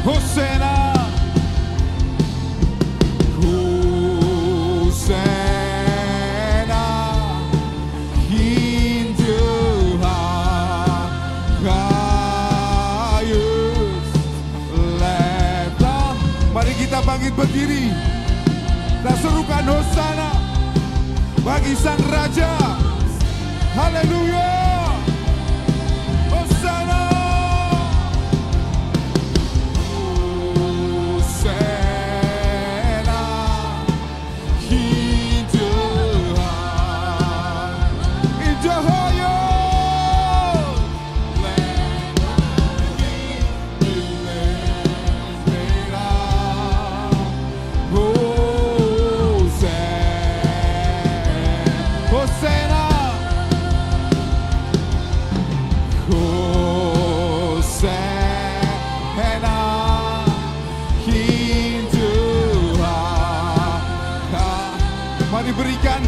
Hosana, Hosana, Hindu Hakayus Leta. Mari kita bangkit berdiri. Kita serukan Hosana bagi Sang Raja. Haleluya. Hosana. Hosana. Hidup. Hidup. Mari berikan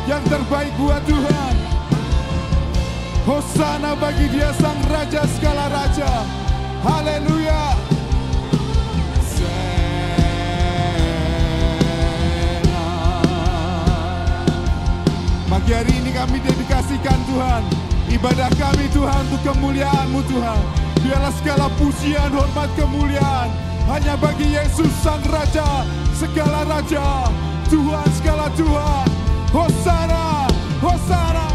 yang terbaik buat Tuhan. Hosana bagi Dia Sang Raja segala raja. Haleluya. Pagi hari ini kami dedikasikan Tuhan. Ibadah kami Tuhan untuk kemuliaan-Mu Tuhan. Biarlah segala pujian, hormat, kemuliaan hanya bagi Yesus Sang Raja segala raja. Tuhan segala Tuhan. Hosana, Hosana.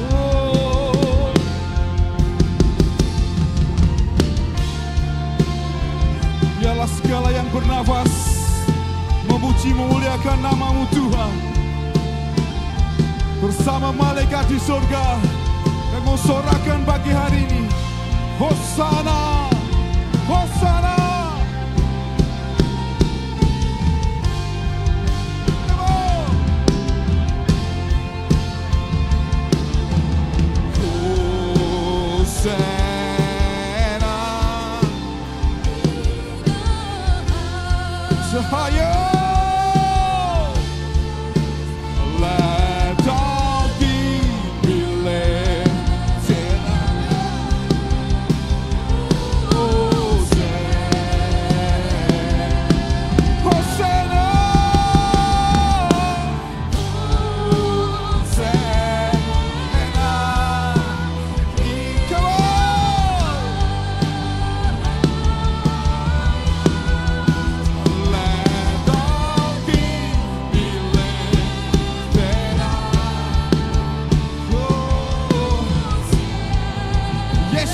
Oh. Biarlah segala yang bernafas memuji memuliakan nama-Mu Tuhan. Bersama malaikat di surga yang mau sorakan pagi hari ini. Hosana, Hosana. Hosana. Cahaya.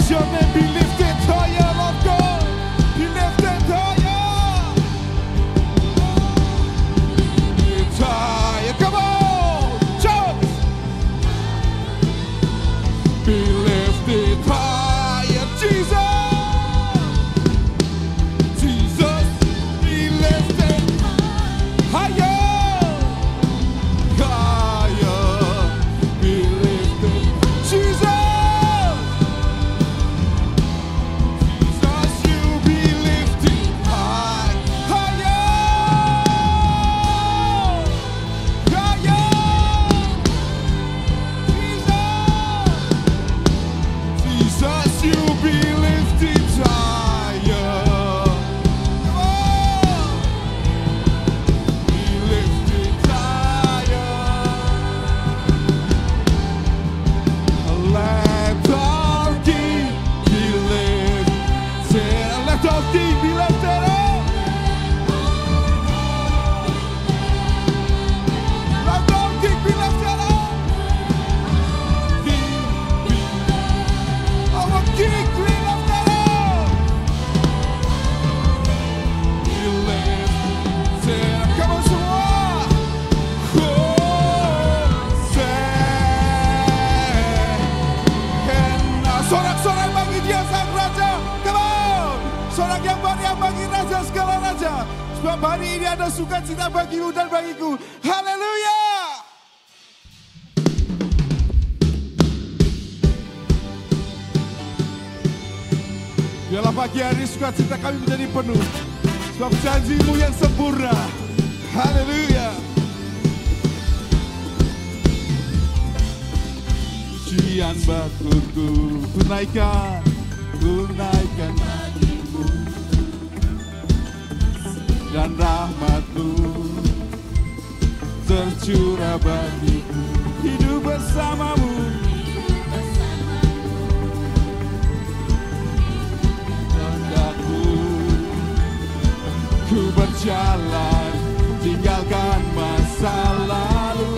Your name be lifted higher, Lord God. Be lifted higher. Lift higher. Come on, church. Be lifted higher, Jesus. Jesus, be lifted higher. Higher. Be lifted, Jesus. Sorak-sorak bagi Dia Sang Raja. Come on. Sorak yang meriah bagi Raja segala raja. Sebab hari ini ada sukacita bagimu dan bagiku. Haleluya. Biarlah pagi hari sukacita kami menjadi penuh. Sebab janji-Mu yang sempurna. Haleluya. pujian bagiku, tunaikan bagimu, dan rahmat-Mu tercurah bagiku, hidup bersama-Mu. Ku berjalan, tinggalkan masa lalu,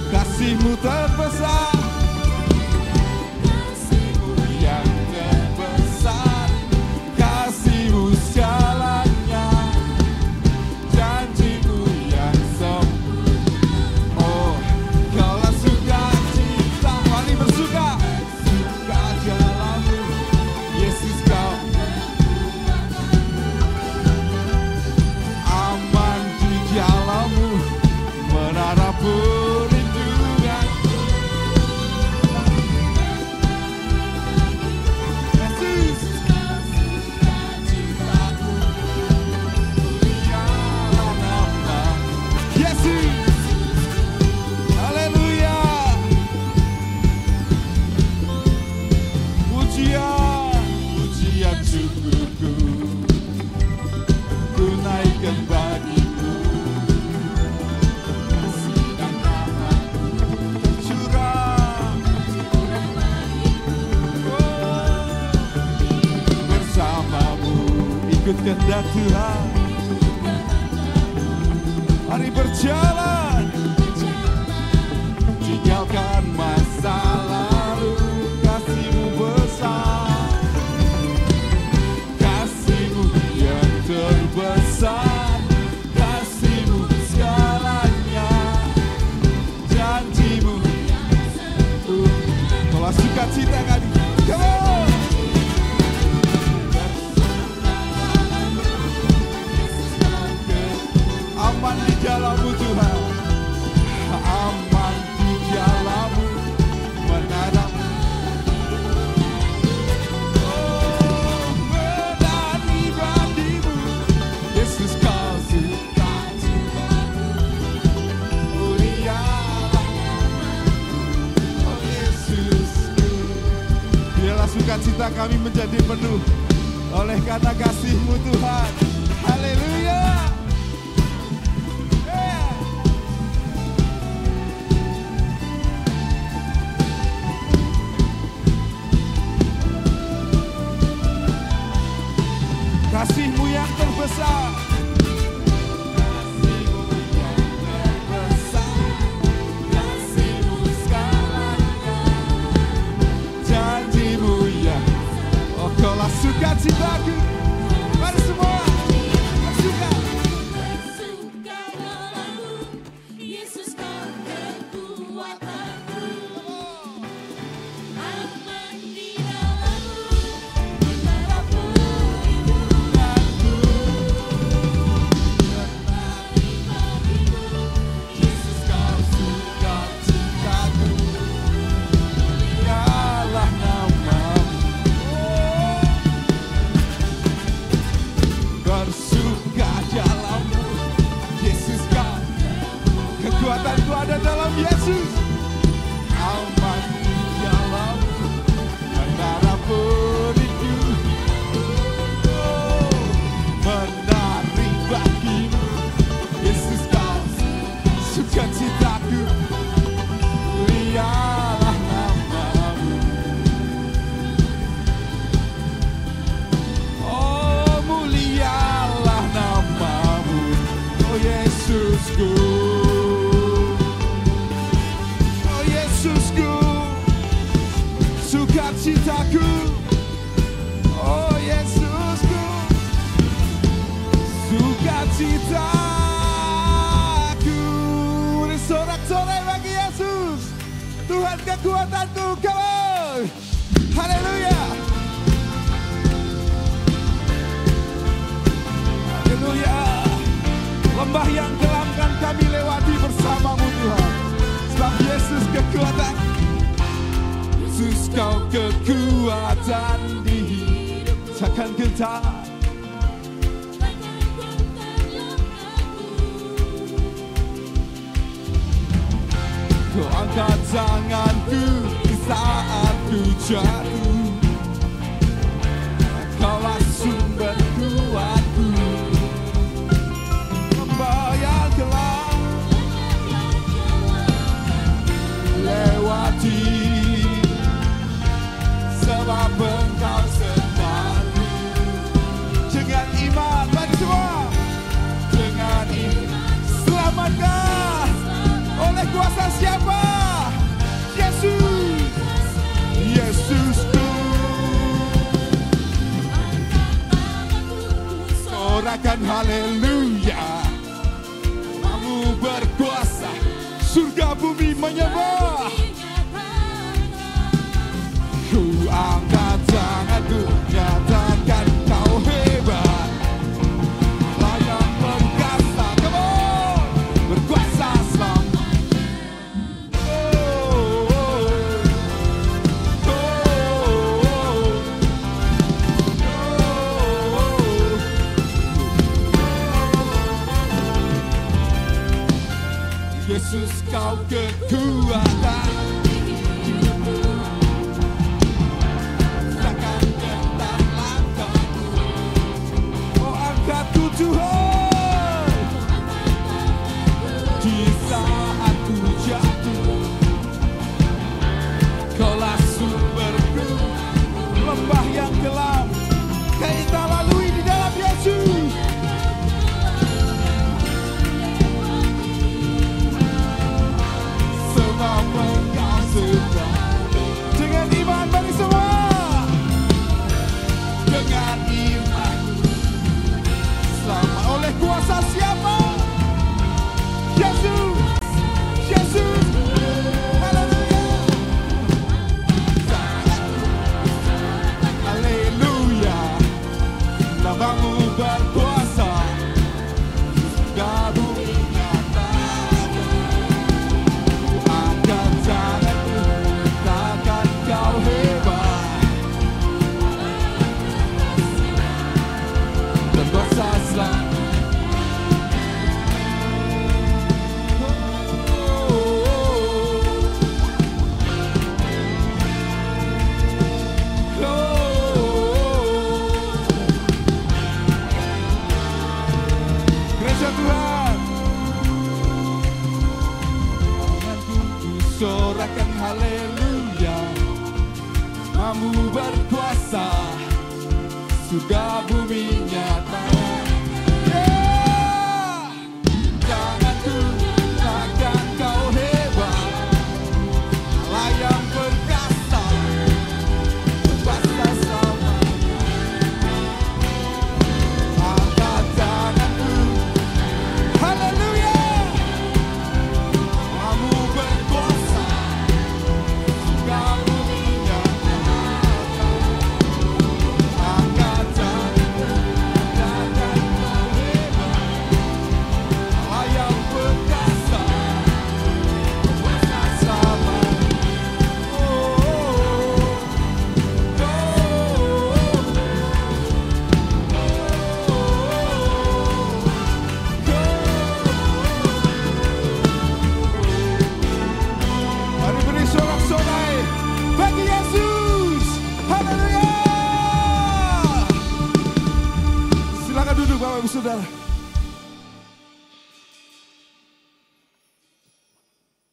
kasih-Mu terbesar, kasih-Mu yang terbesar, kasih-Mu segalanya, janji-Mu yang sempurna. Oh, Kaulah sukacita, mari bersuka, suka dalam-Mu, Yesus Kau aman di dalam-Mu, menara perlindungan. Yesus, sukacitaku, mulialah nama Yesus. Haleluya. Pujian syukurku ku naikkan bagimu, kasih dan rahmat-Mu tercurah. Oh, bersama-Mu ikut kehendak Tuhan, mari berjalan, tinggalkan masa lalu, kasih-Mu besar, kasih-Mu yang terbesar, kasih-Mu segalanya, janji-Mu. Kalau sukacita kan, come on. Aman di dalam-Mu Tuhan, aman di dalam-Mu, menara-Mu. Oh, menari bagimu, Yesus Kau sukacitaku, mulialah nama-Mu, oh Yesusku. Biarlah sukacita kami menjadi penuh oleh karena kasih-Mu Tuhan. Haleluya. Kasih-Mu yang terbesar, kasih-Mu yang terbesar, kasih-Mu segalanya, janji-Mu yang, oh Kaulah sukacitaku. Mari semua bersuka. Bersuka dalam-Mu, Yesus Kau kekuatanku, aman di dalam-Mu, menara perlindunganku, menari bagimu, Yesus Kau sukacitaku, mulialah nama-Mu. Bersuka dalam-Mu, Yesus Kau, kekuatanku ada dalam Yesus. Aman di dalam-Mu, menara pelindung. Oh, menari bagimu, Yesus Kau sukacitaku, mulialah nama-Mu. Oh, mulialah nama-Mu, oh Yesusku, oh Yesusku, sukacitaku, oh Yesusku, sukacitaku. Sorak-sorai bagi Yesus, Tuhan kekuatanku. Come on, haleluya. Haleluya. Lembah yang kelam kan kami lewati bersama-Mu Tuhan, sebab Yesus kekuatan. Yesus Kau kekuatan di hidup, takkan gentar. Kau angkat tanganku di saat ku jatuh, Kaulah sumber kuatku. Lembah yang gelap lewati, sebab Engkau sertaku. Dengan iman bagi semua, dengan iman selamatkan oleh kuasa siapa? Yesus, Yesusku. Sorakan haleluya, kamu berkuasa, surga bumi menyembah. Ku angkat tanganku, nyatakan kau hebat, layak perkasa, come on, berkuasa selamanya. Yesus kau kekuatan, takkan tetap langkahku. Oh angkatku Tuhan, di saat ku jatuh, Kaulah sumberku. Lembah yang gelap kita lalui di dalam Yesus. Sebab Engkau sudah. Dengan iman bagi semua, dengan iman selama oleh kuasa siapa? Yesus, Yesus, haleluya, haleluya, namamu berkuasa, surga bumi nyatakan. Angkat tanganku, takkan kau hebat, berkuasa selamanya. Gereja Tuhan, tanganku ku sorakan haleluya, kamu berkuasa, surga bumi nyatakan. Yeah! Tanganku takkan kau hebat, layak perkasa, berkuasa selamanya. Angkat tanganku, haleluya, kamu berkuasa, surga bumi nyatakan. Angkat tanganku, takkan kau hebat, layak perkasa, berkuasa selamanya. Mari beri sorak-sorai bagi Yesus. Haleluya. Silakan duduk Bapak Ibu Saudara.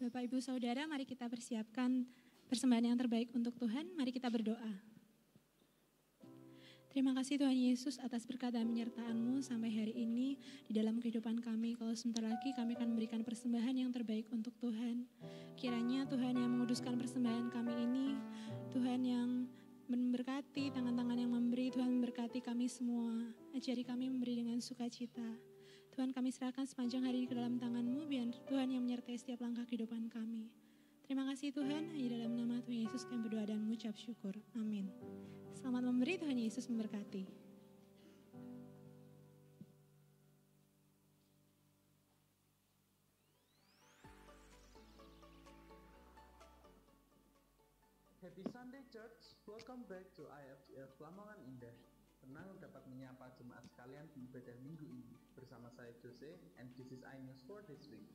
Bapak Ibu Saudara, mari kita persiapkan persembahan yang terbaik untuk Tuhan. Mari kita berdoa. Terima kasih Tuhan Yesus atas berkat dan penyertaan-Mu sampai hari ini di dalam kehidupan kami. Kalau sebentar lagi kami akan memberikan persembahan yang terbaik untuk Tuhan. Kiranya Tuhan yang menguduskan persembahan kami ini, Tuhan yang memberkati, tangan-tangan yang memberi, Tuhan memberkati kami semua. Ajari kami memberi dengan sukacita. Tuhan kami serahkan sepanjang hari ini ke dalam tangan-Mu, biar Tuhan yang menyertai setiap langkah kehidupan kami. Terima kasih Tuhan, hanya dalam nama Tuhan Yesus kami berdoa dan mengucap syukur. Amin. Selamat memberi, Tuhan Yesus memberkati. Happy Sunday Church, welcome back to IFGF Lamongan Indah. Senang dapat menyapa jemaat sekalian di ibadah minggu ini. Bersama saya Jose, and this is iNews for this week.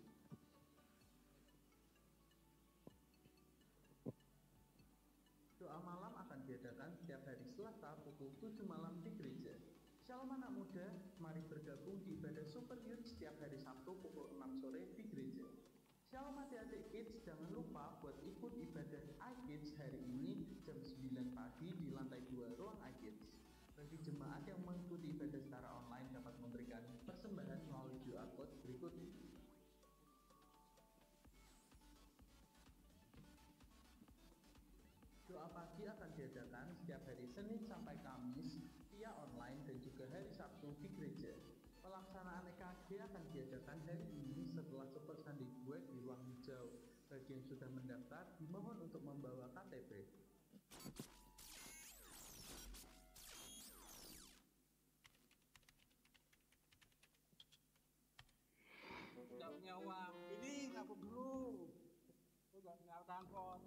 diadakan setiap hari Selasa pukul 7 malam di gereja. Shalom anak muda, mari bergabung di ibadah Super Youth setiap hari Sabtu pukul 6 sore di gereja. Shalom adik-adik kids, jangan lupa buat ikut ibadah iKids hari ini jam 9 pagi di lantai 2 ruang iKids. Bagi jemaat yang mengikuti ibadah secara online dapat memberikan persembahan melalui QR code berikut ini. Doa pagi akan diadakan setiap hari Senin sampai Kamis via online dan juga hari Sabtu di gereja. Pelaksanaan EKG akan diadakan hari ini setelah Super Sunday gue di ruang hijau. Bagi yang sudah mendaftar, dimohon untuk membawa KTP. Tidak punya uang, ini tabung dulu. Tidak punya transport,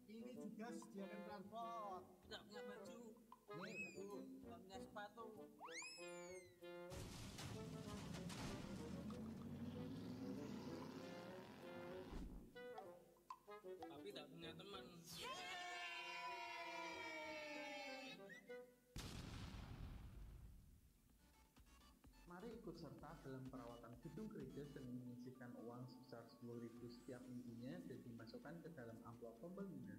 ini juga sediakan transport. Tidak punya baju, ini baju. Tidak punya sepatu. Tapi tidak punya teman. Mari ikut serta dalam perawatan gedung gereja dengan menyisihkan uang sebesar 10.000 setiap minggunya dan dimasukkan ke dalam amplop pembangunan.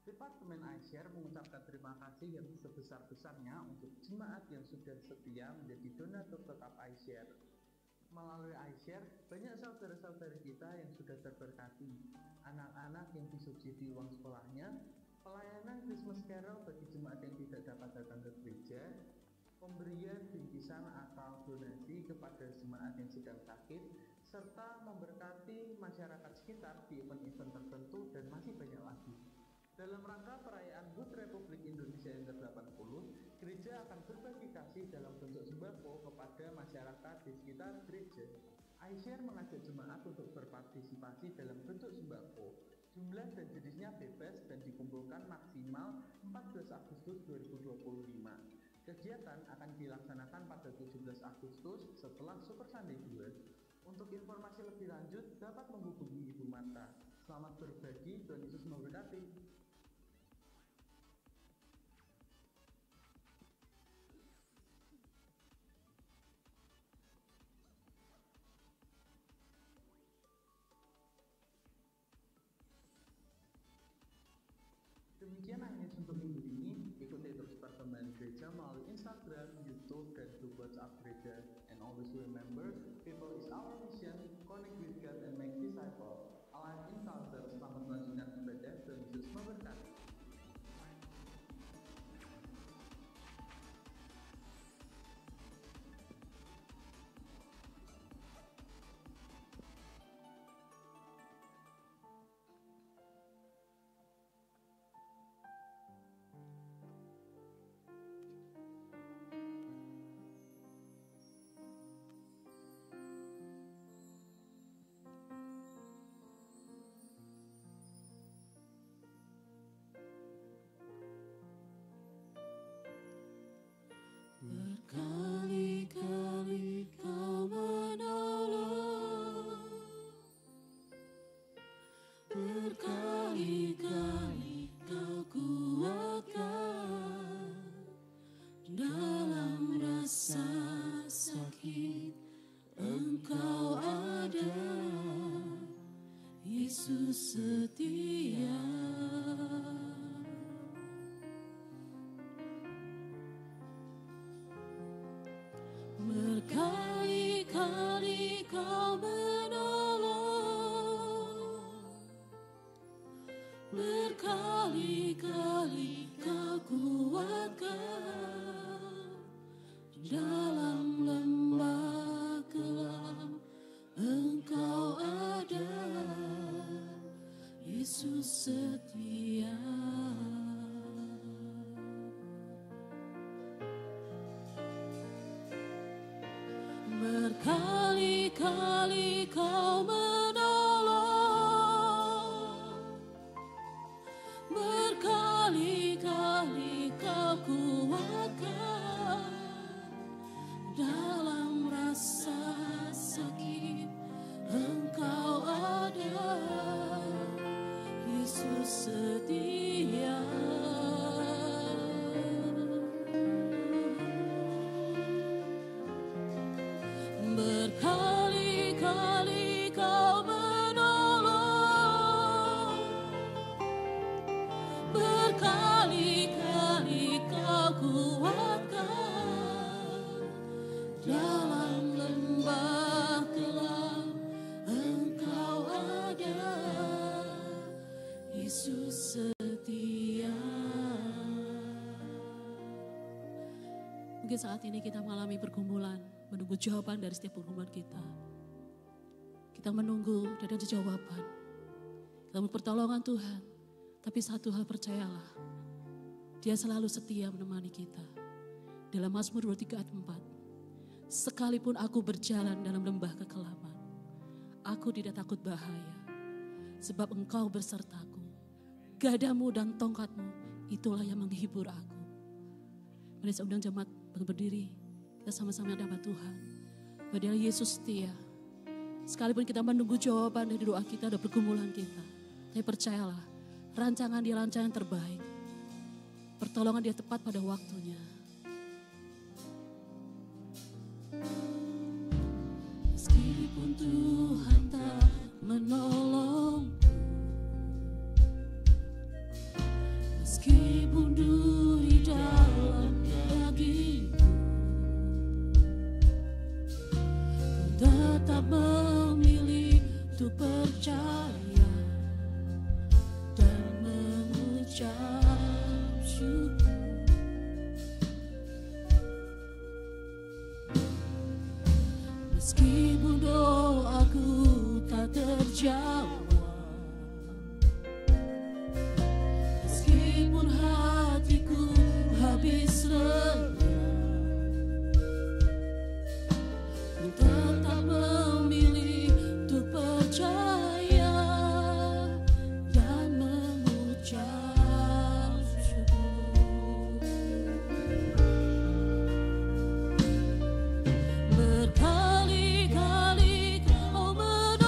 Departemen iShare mengucapkan terima kasih yang sebesar-besarnya untuk jemaat yang sudah setia menjadi donatur tetap iShare. Melalui iShare, banyak saudara-saudara kita yang sudah terberkati, anak-anak yang disubsidi uang sekolahnya, pelayanan Christmas Carol bagi jemaat yang tidak dapat datang ke gereja, pemberian bingkisan atau donasi kepada jemaat yang sedang sakit, serta memberkati masyarakat sekitar di event-event tertentu dan masih banyak lagi. Dalam rangka perayaan HUT Republik Indonesia yang ke-80, gereja akan berbagi kasih dalam bentuk sembako kepada masyarakat di sekitar gereja. iShare mengajak jemaat untuk berpartisipasi dalam bentuk sembako. Jumlah dan jenisnya bebas dan dikumpulkan maksimal 14 Agustus 2025. Kegiatan akan dilaksanakan pada 17 Agustus setelah Super Sunday 2. Untuk informasi lebih lanjut dapat menghubungi Ibu Marta. Selamat berbagi, Tuhan Yesus memberkati. Demikian Agnes untuk minggu ini. Ikuti terus perkembangan gereja melalui Instagram, YouTube, dan grup WhatsApp gereja. And always remember, people is our mission, connect with God and make disciples. Alive in culture, selamat melanjutkan ibadah, Tuhan Yesus memberkati. Berkali-kali kau menolong, berkali-kali kau kuatkan dalam rasa sakit. Engkau ada, Yesus setia. Berkali-kali kau menolong, berkali-kali kau kuatkan dalam lembah kelam. Engkau ada, Yesus setia. Berkali-kali kau menolong, berkali-kali kau kuatkan dalam rasa sakit. Engkau ada, Yesus setia. Berkali-kali kau kuatkan dalam lembah gelap Engkau ada, Yesus setia. Mungkin saat ini kita mengalami pergumulan, menunggu jawaban dari setiap pergumulan kita. Kita menunggu dan ada jawaban. Kita menunggu pertolongan Tuhan. Tapi satu hal percayalah, Dia selalu setia menemani kita. Dalam Mazmur 23 ayat 4, sekalipun aku berjalan dalam lembah kekelaman, aku tidak takut bahaya, sebab Engkau bersertaku. Gadamu dan tongkatmu, itulah yang menghibur aku. Mari saya undang jemaat berdiri, kita sama-sama dapat Tuhan. Padahal Yesus setia. Sekalipun kita menunggu jawaban dari doa kita dan pergumulan kita, tapi percayalah, rancangan Dia rancangan terbaik. Pertolongan Dia tepat pada waktunya. Meskipun Tuhan tak menolong, meskipun duri dalam dagingku, ku tetap memilih untuk percaya dan mengucap syukur. Meskipun doaku tak terjawab, meskipun hatiku habis lelah, ku tetap memilih untuk percaya dan mengucap syukur. Berkali-kali Kau menolong,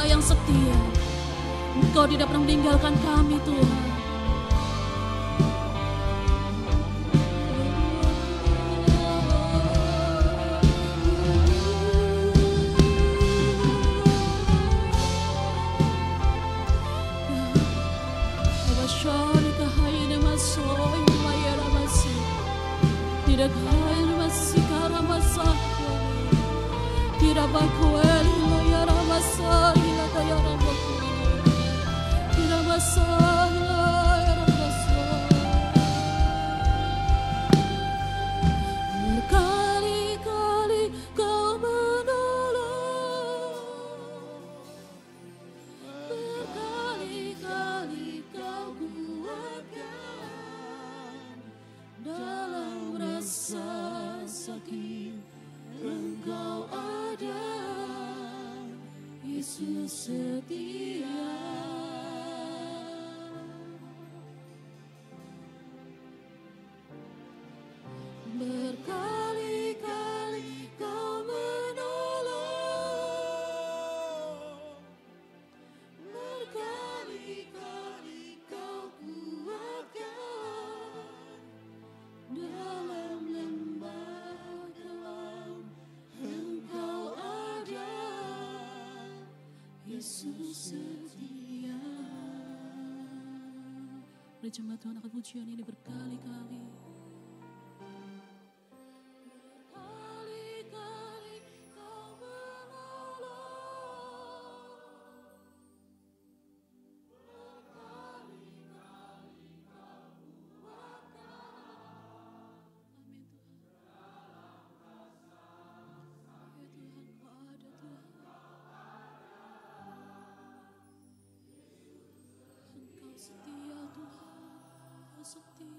yang setia. Engkau tidak pernah meninggalkan kami Tuhan. Tidak kaya masih karena masa, tidak bakueli ya ramasa, tidak kaya ramasa, tidak masa ya ramasa. Berkali-kali kau menolong, berkali-kali kau kuatkan dalam rasa sakit. Engkau ada, Yesus setia. Berkali-kali kau menolong, berkali-kali kau kuatkan dalam lembah kelam. Engkau ada, Yesus setia. Beri jemaat Tuhan akan pujian ini berkali-kali. Berkali-kali kau menolong, berkali-kali kau kuatkan. Amin Tuhan. Ya Tuhan, Kau ada Tuhan. Engkau setia Tuhan, Kau setia.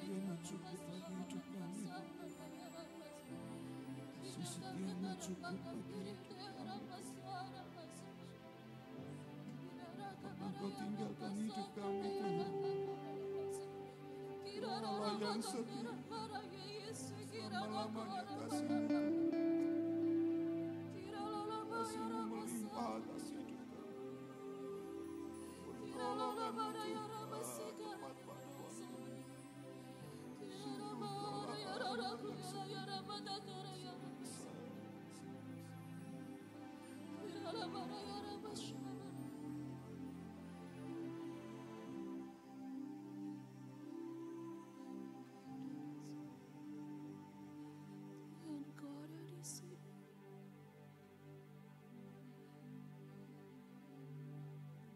setiamu cukup bagi hidup kami. Yesus, setiamu cukup bagi hidup kami. Engkau tinggalkan hidup kami, Tuhan. Allah yang setia, selama-lamanya kasih-Mu. Kasih-Mu melimpah atas hidup kami. Pertolongan-Mu Tuhan, tepat bantuan kami. Sungguh Engkaulah Allah yang setia.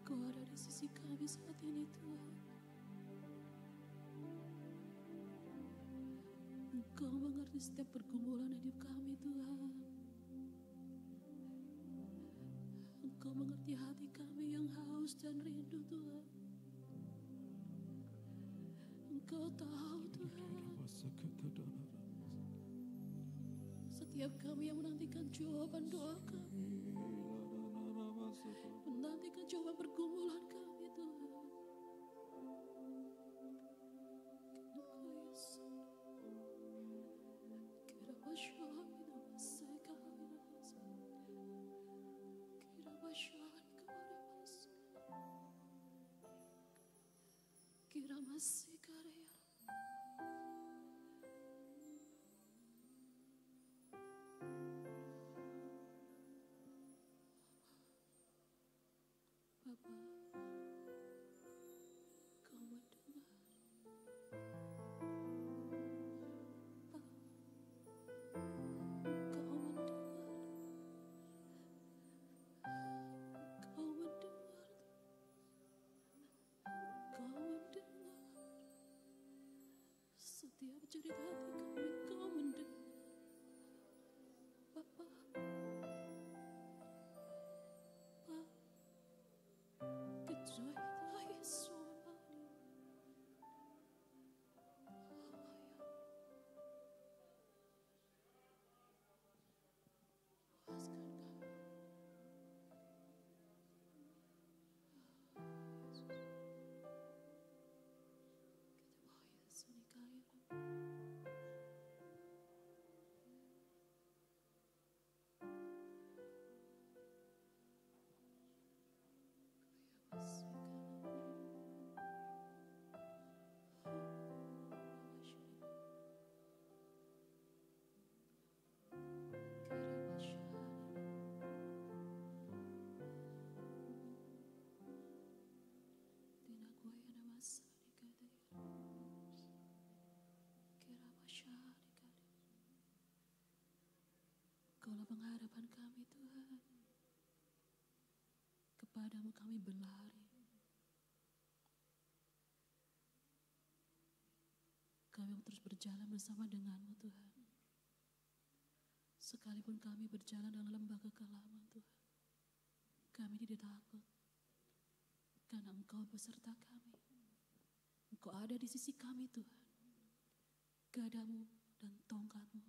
Kau ada di sisi kami saat ini, Tuhan. Engkau mengerti setiap pergumulan hidup kami, Tuhan. Engkau mengerti hati kami yang haus dan rindu, Tuhan. Engkau tahu, Tuhan, setiap kami yang menantikan jawaban doa kami, menantikan jawaban pergumulan kami, Tuhan. Kira masih karya. Bapa, Kau mendengar. Kau mendengar. Kau mendengar. Kau mendengar. Setiap cerita hati kami, Kau mendengar. Bapa, Kaulah pengharapan kami, Tuhan. Kepadamu kami berlari. Kami terus berjalan bersama denganmu, Tuhan. Sekalipun kami berjalan dalam lembah kekelaman, Tuhan, kami tidak takut. Karena Engkau beserta kami. Engkau ada di sisi kami, Tuhan. Gadamu dan tongkatmu,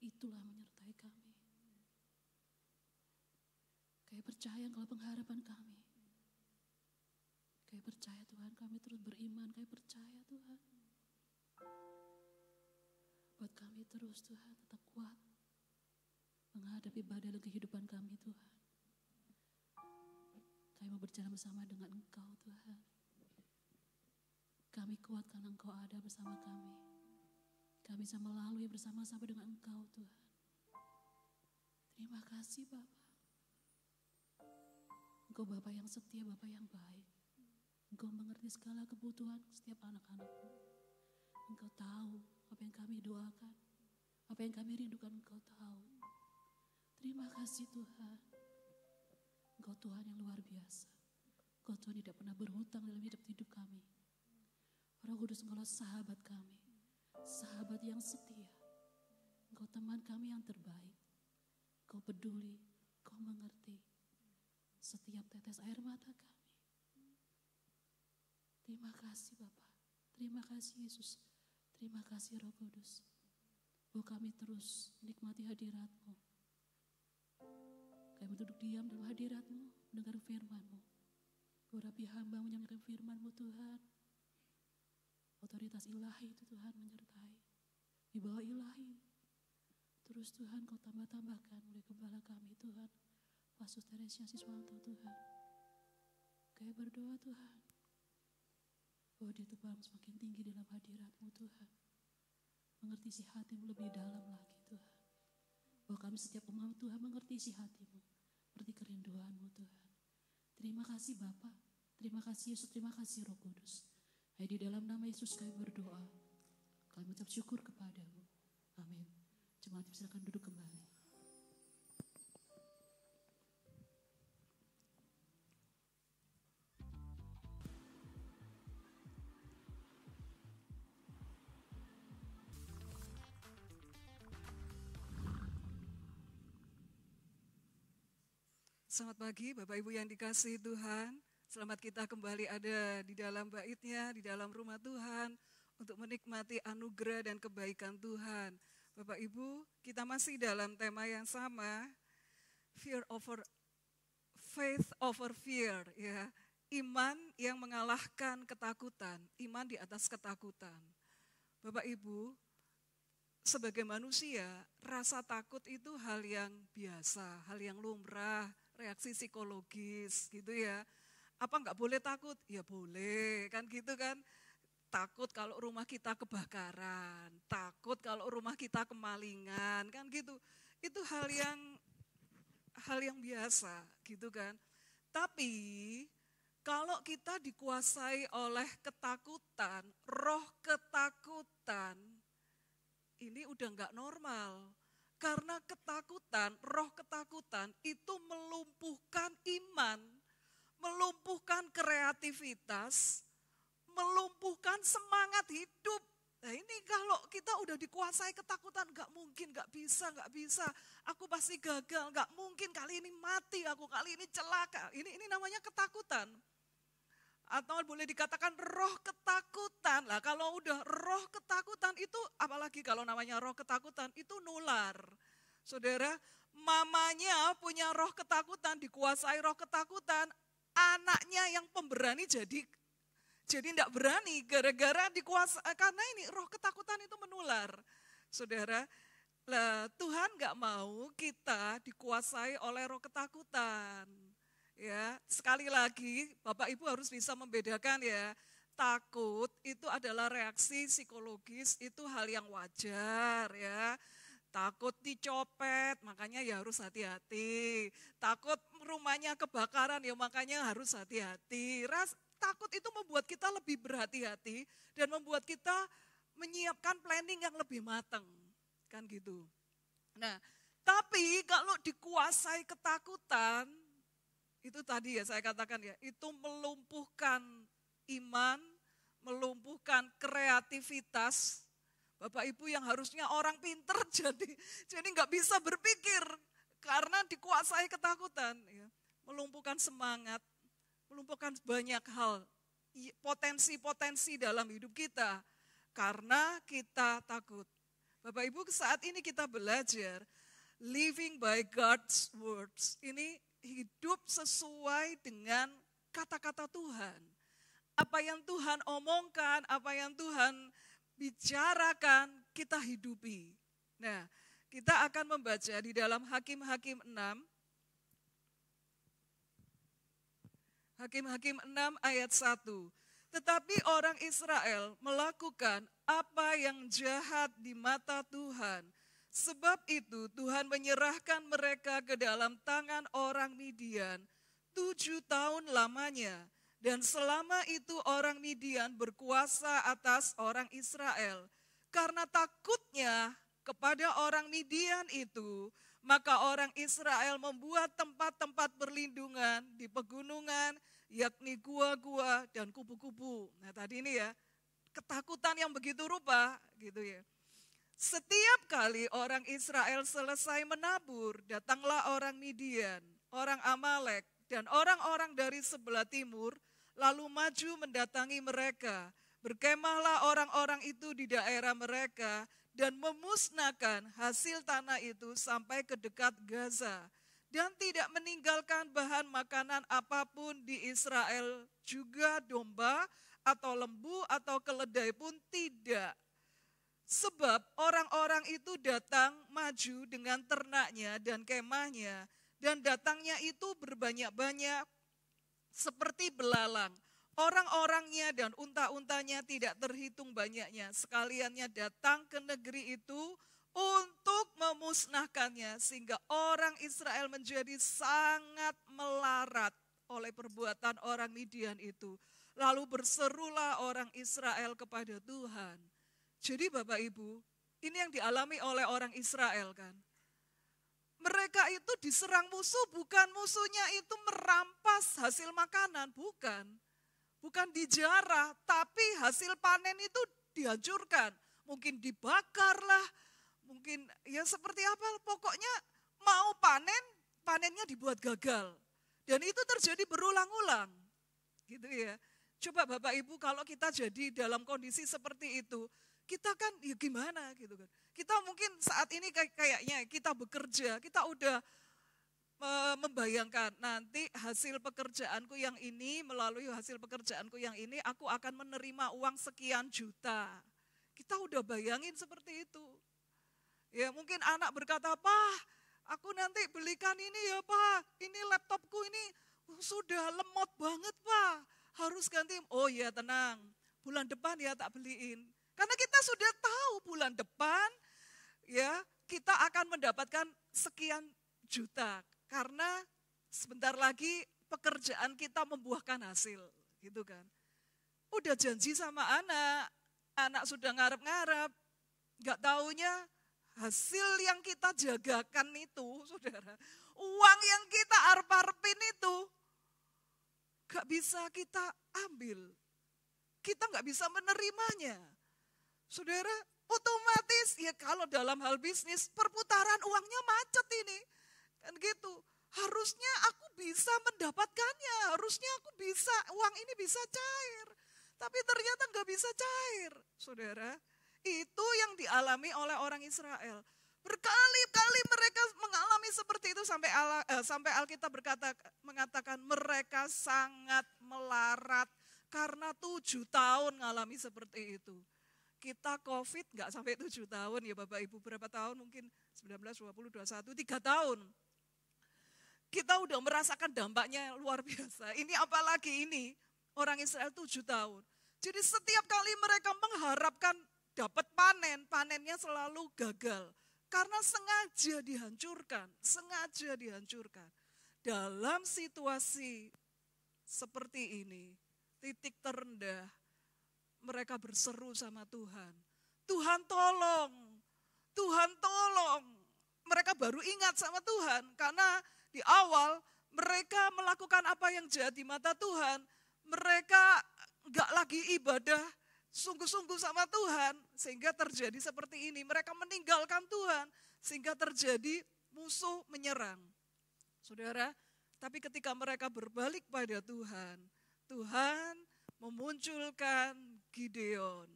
itulah menyertai kami. Kami percaya Engkau pengharapan kami. Kami percaya, Tuhan, kami terus beriman. Kami percaya, Tuhan. Buat kami terus, Tuhan, tetap kuat menghadapi badai kehidupan kami, Tuhan. Kami mau berjalan bersama dengan Engkau, Tuhan. Kami kuat karena Engkau ada bersama kami. Kami bisa melalui bersama-sama dengan Engkau, Tuhan. Terima kasih, Bapa. Engkau Bapa yang setia, Bapa yang baik. Engkau mengerti segala kebutuhan setiap anak-anak-Mu. Engkau tahu apa yang kami doakan, apa yang kami rindukan, Engkau tahu. Terima kasih, Tuhan. Engkau Tuhan yang luar biasa. Engkau Tuhan tidak pernah berhutang dalam hidup kami. Roh Kudus, Engkau sahabat kami. Sahabat yang setia. Engkau teman kami yang terbaik. Engkau peduli, Engkau mengerti setiap tetes air mata kami. Terima kasih, Bapa. Terima kasih, Yesus. Terima kasih Roh Kudus, bahwa kami terus menikmati hadirat-Mu. Kami duduk diam dalam hadirat-Mu, mendengar firman-Mu. Rabi hamba menyampaikan firman-Mu Tuhan. Otoritas ilahi itu Tuhan menyertai. Di bawah ilahi. Terus Tuhan Kau tambah-tambahkan oleh gembala kami Tuhan. Pastor Teresia Siswanto Tuhan. Kami berdoa Tuhan. Bahwa dia terbang semakin tinggi dalam hadirat-Mu Tuhan. Mengerti isi hati-Mu lebih dalam lagi Tuhan. Bahwa kami setiap umat Tuhan mengerti isi hati-Mu. Seperti kerinduan-Mu Tuhan. Terima kasih Bapa, terima kasih Yesus, terima kasih Roh Kudus. Di dalam nama Yesus kami berdoa. Kami mengucap syukur kepadamu. Amin. Jemaat silakan duduk kembali. Selamat pagi Bapak Ibu yang dikasihi Tuhan. Selamat kita kembali ada di dalam bait-Nya, di dalam rumah Tuhan untuk menikmati anugerah dan kebaikan Tuhan. Bapak Ibu, kita masih dalam tema yang sama, faith over fear, ya. Iman yang mengalahkan ketakutan, iman di atas ketakutan. Bapak Ibu, sebagai manusia, rasa takut itu hal yang biasa, hal yang lumrah, reaksi psikologis gitu ya. Apa enggak boleh takut? Ya boleh, kan gitu kan. Takut kalau rumah kita kebakaran, takut kalau rumah kita kemalingan, kan gitu. Itu hal yang biasa gitu kan. Tapi kalau kita dikuasai oleh ketakutan, roh ketakutan, ini udah enggak normal. Karena ketakutan, roh ketakutan itu melumpuhkan iman, melumpuhkan kreativitas, melumpuhkan semangat hidup. Nah ini kalau kita udah dikuasai ketakutan, gak mungkin, gak bisa, aku pasti gagal, gak mungkin kali ini mati aku, kali ini celaka. Ini namanya ketakutan. Atau boleh dikatakan roh ketakutan. Lah kalau udah roh ketakutan itu, apalagi kalau namanya roh ketakutan, itu nular. Saudara, mamanya punya roh ketakutan, dikuasai roh ketakutan, anaknya yang pemberani jadi tidak berani gara-gara dikuasai, karena ini roh ketakutan itu menular. Saudara, lah Tuhan gak mau kita dikuasai oleh roh ketakutan. Ya, sekali lagi Bapak Ibu harus bisa membedakan ya, takut itu adalah reaksi psikologis, itu hal yang wajar ya. Takut dicopet, makanya ya harus hati-hati. Takut rumahnya kebakaran, ya makanya harus hati-hati. Takut itu membuat kita lebih berhati-hati dan membuat kita menyiapkan planning yang lebih matang, kan gitu. Nah, tapi kalau dikuasai ketakutan, itu tadi ya saya katakan ya, itu melumpuhkan iman, melumpuhkan kreativitas. Bapak Ibu yang harusnya orang pinter jadi nggak bisa berpikir karena dikuasai ketakutan. Ya. Melumpuhkan semangat, melumpuhkan banyak hal, potensi-potensi dalam hidup kita karena kita takut. Bapak Ibu saat ini kita belajar living by God's words. Ini hidup sesuai dengan kata-kata Tuhan. Apa yang Tuhan omongkan, apa yang Tuhan bicarakan, kita hidupi. Nah, kita akan membaca di dalam Hakim-Hakim 6. Hakim-Hakim 6 ayat 1. Tetapi orang Israel melakukan apa yang jahat di mata Tuhan. Sebab itu Tuhan menyerahkan mereka ke dalam tangan orang Midian 7 tahun lamanya. Dan selama itu orang Midian berkuasa atas orang Israel. Karena takutnya kepada orang Midian itu, maka orang Israel membuat tempat-tempat perlindungan di pegunungan, yakni gua-gua dan kubu-kubu. Nah tadi ini ya, ketakutan yang begitu rupa gitu ya. Setiap kali orang Israel selesai menabur, datanglah orang Midian, orang Amalek, dan orang-orang dari sebelah timur, lalu maju mendatangi mereka. Berkemahlah orang-orang itu di daerah mereka dan memusnahkan hasil tanah itu sampai ke dekat Gaza. Dan tidak meninggalkan bahan makanan apapun di Israel, juga domba atau lembu atau keledai pun tidak. Sebab orang-orang itu datang maju dengan ternaknya dan kemahnya, dan datangnya itu berbanyak-banyak seperti belalang. Orang-orangnya dan unta-untanya tidak terhitung banyaknya. Sekaliannya datang ke negeri itu untuk memusnahkannya, sehingga orang Israel menjadi sangat melarat oleh perbuatan orang Midian itu. Lalu berserulah orang Israel kepada Tuhan. Jadi Bapak Ibu, ini yang dialami oleh orang Israel kan. Mereka itu diserang musuh, bukan musuhnya itu merampas hasil makanan, bukan. Bukan dijarah, tapi hasil panen itu dihancurkan. Mungkin dibakar lah, mungkin ya seperti apa, pokoknya mau panen, panennya dibuat gagal. Dan itu terjadi berulang-ulang. Gitu ya. Coba Bapak Ibu kalau kita jadi dalam kondisi seperti itu, kita kan ya gimana gitu kan. Kita mungkin saat ini kayaknya kita bekerja, kita udah membayangkan nanti hasil pekerjaanku yang ini, melalui hasil pekerjaanku yang ini aku akan menerima uang sekian juta. Kita udah bayangin seperti itu. Ya mungkin anak berkata, "Pak, aku nanti belikan ini ya Pak, ini laptopku ini sudah lemot banget Pak, harus ganti." Oh ya tenang, bulan depan ya tak beliin. Karena kita sudah tahu bulan depan ya kita akan mendapatkan sekian juta. Karena sebentar lagi pekerjaan kita membuahkan hasil, gitu kan. Udah janji sama anak sudah ngarep-ngarep, gak taunya hasil yang kita jagakan itu, saudara, uang yang kita arep-arepin itu, gak bisa kita ambil. Kita gak bisa menerimanya. Saudara, otomatis ya kalau dalam hal bisnis, perputaran uangnya macet ini. Kan gitu, harusnya aku bisa mendapatkannya, harusnya aku bisa, uang ini bisa cair. Tapi ternyata nggak bisa cair, saudara. Itu yang dialami oleh orang Israel. Berkali-kali mereka mengalami seperti itu sampai Alkitab mengatakan mereka sangat melarat karena 7 tahun mengalami seperti itu. Kita COVID nggak sampai 7 tahun ya Bapak Ibu, berapa tahun mungkin 19, 20, 21, 3 tahun. Kita udah merasakan dampaknya luar biasa. Ini apalagi ini, orang Israel 7 tahun. Jadi setiap kali mereka mengharapkan dapat panen, panennya selalu gagal. Karena sengaja dihancurkan. Dalam situasi seperti ini, titik terendah, mereka berseru sama Tuhan. Tuhan tolong, Tuhan tolong. Mereka baru ingat sama Tuhan, karena di awal mereka melakukan apa yang jahat di mata Tuhan. Mereka enggak lagi ibadah sungguh-sungguh sama Tuhan. Sehingga terjadi seperti ini. Mereka meninggalkan Tuhan. Sehingga terjadi musuh menyerang. Saudara, tapi ketika mereka berbalik pada Tuhan, Tuhan memunculkan Gideon.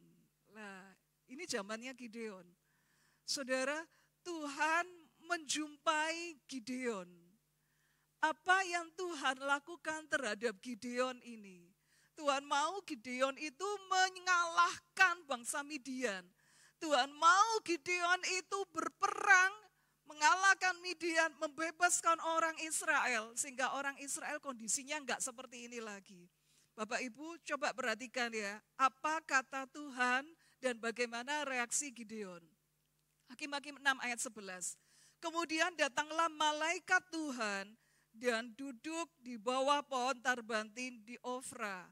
Nah, ini zamannya Gideon. Saudara, Tuhan menjumpai Gideon. Apa yang Tuhan lakukan terhadap Gideon ini? Tuhan mau Gideon itu mengalahkan bangsa Midian. Tuhan mau Gideon itu berperang, mengalahkan Midian, membebaskan orang Israel. Sehingga orang Israel kondisinya enggak seperti ini lagi. Bapak Ibu coba perhatikan ya, apa kata Tuhan dan bagaimana reaksi Gideon. Hakim-Hakim 6 ayat 11. Kemudian datanglah malaikat Tuhan dan duduk di bawah pohon tarbantin di Ofra,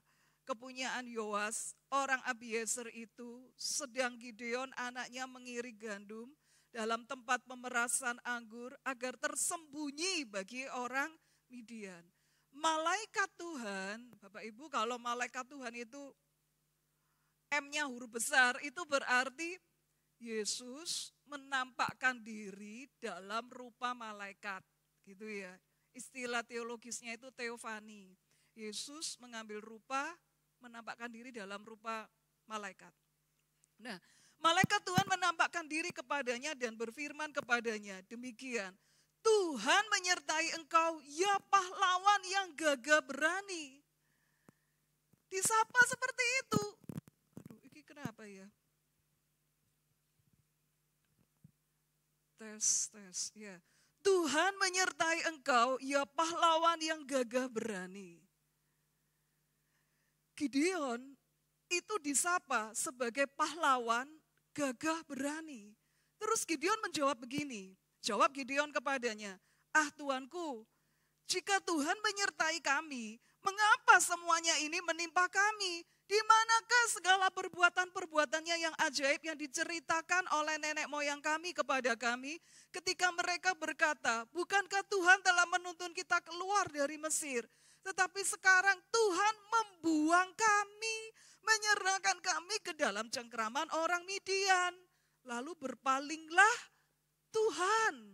kepunyaan Yoas, orang Abiezer itu, sedang Gideon anaknya mengirik gandum dalam tempat pemerasan anggur agar tersembunyi bagi orang Midian. Malaikat Tuhan, Bapak Ibu kalau malaikat Tuhan itu M-nya huruf besar, itu berarti Yesus menampakkan diri dalam rupa malaikat, gitu ya. Istilah teologisnya itu teofani. Yesus mengambil rupa, menampakkan diri dalam rupa malaikat. Nah, malaikat Tuhan menampakkan diri kepadanya dan berfirman kepadanya, demikian, Tuhan menyertai engkau, ya pahlawan yang gagah berani. Disapa seperti itu. Aduh, ini kenapa ya? Tes, ya. Tuhan menyertai engkau, ya pahlawan yang gagah berani. Gideon itu disapa sebagai pahlawan gagah berani. Terus Gideon menjawab begini, jawab Gideon kepadanya, Tuanku, jika Tuhan menyertai kami, mengapa semuanya ini menimpa kami? Di manakah segala perbuatan-perbuatannya yang ajaib yang diceritakan oleh nenek moyang kami kepada kami ketika mereka berkata, bukankah Tuhan telah menuntun kita keluar dari Mesir? Tetapi sekarang Tuhan membuang kami, menyerahkan kami ke dalam cengkraman orang Midian. Lalu berpalinglah Tuhan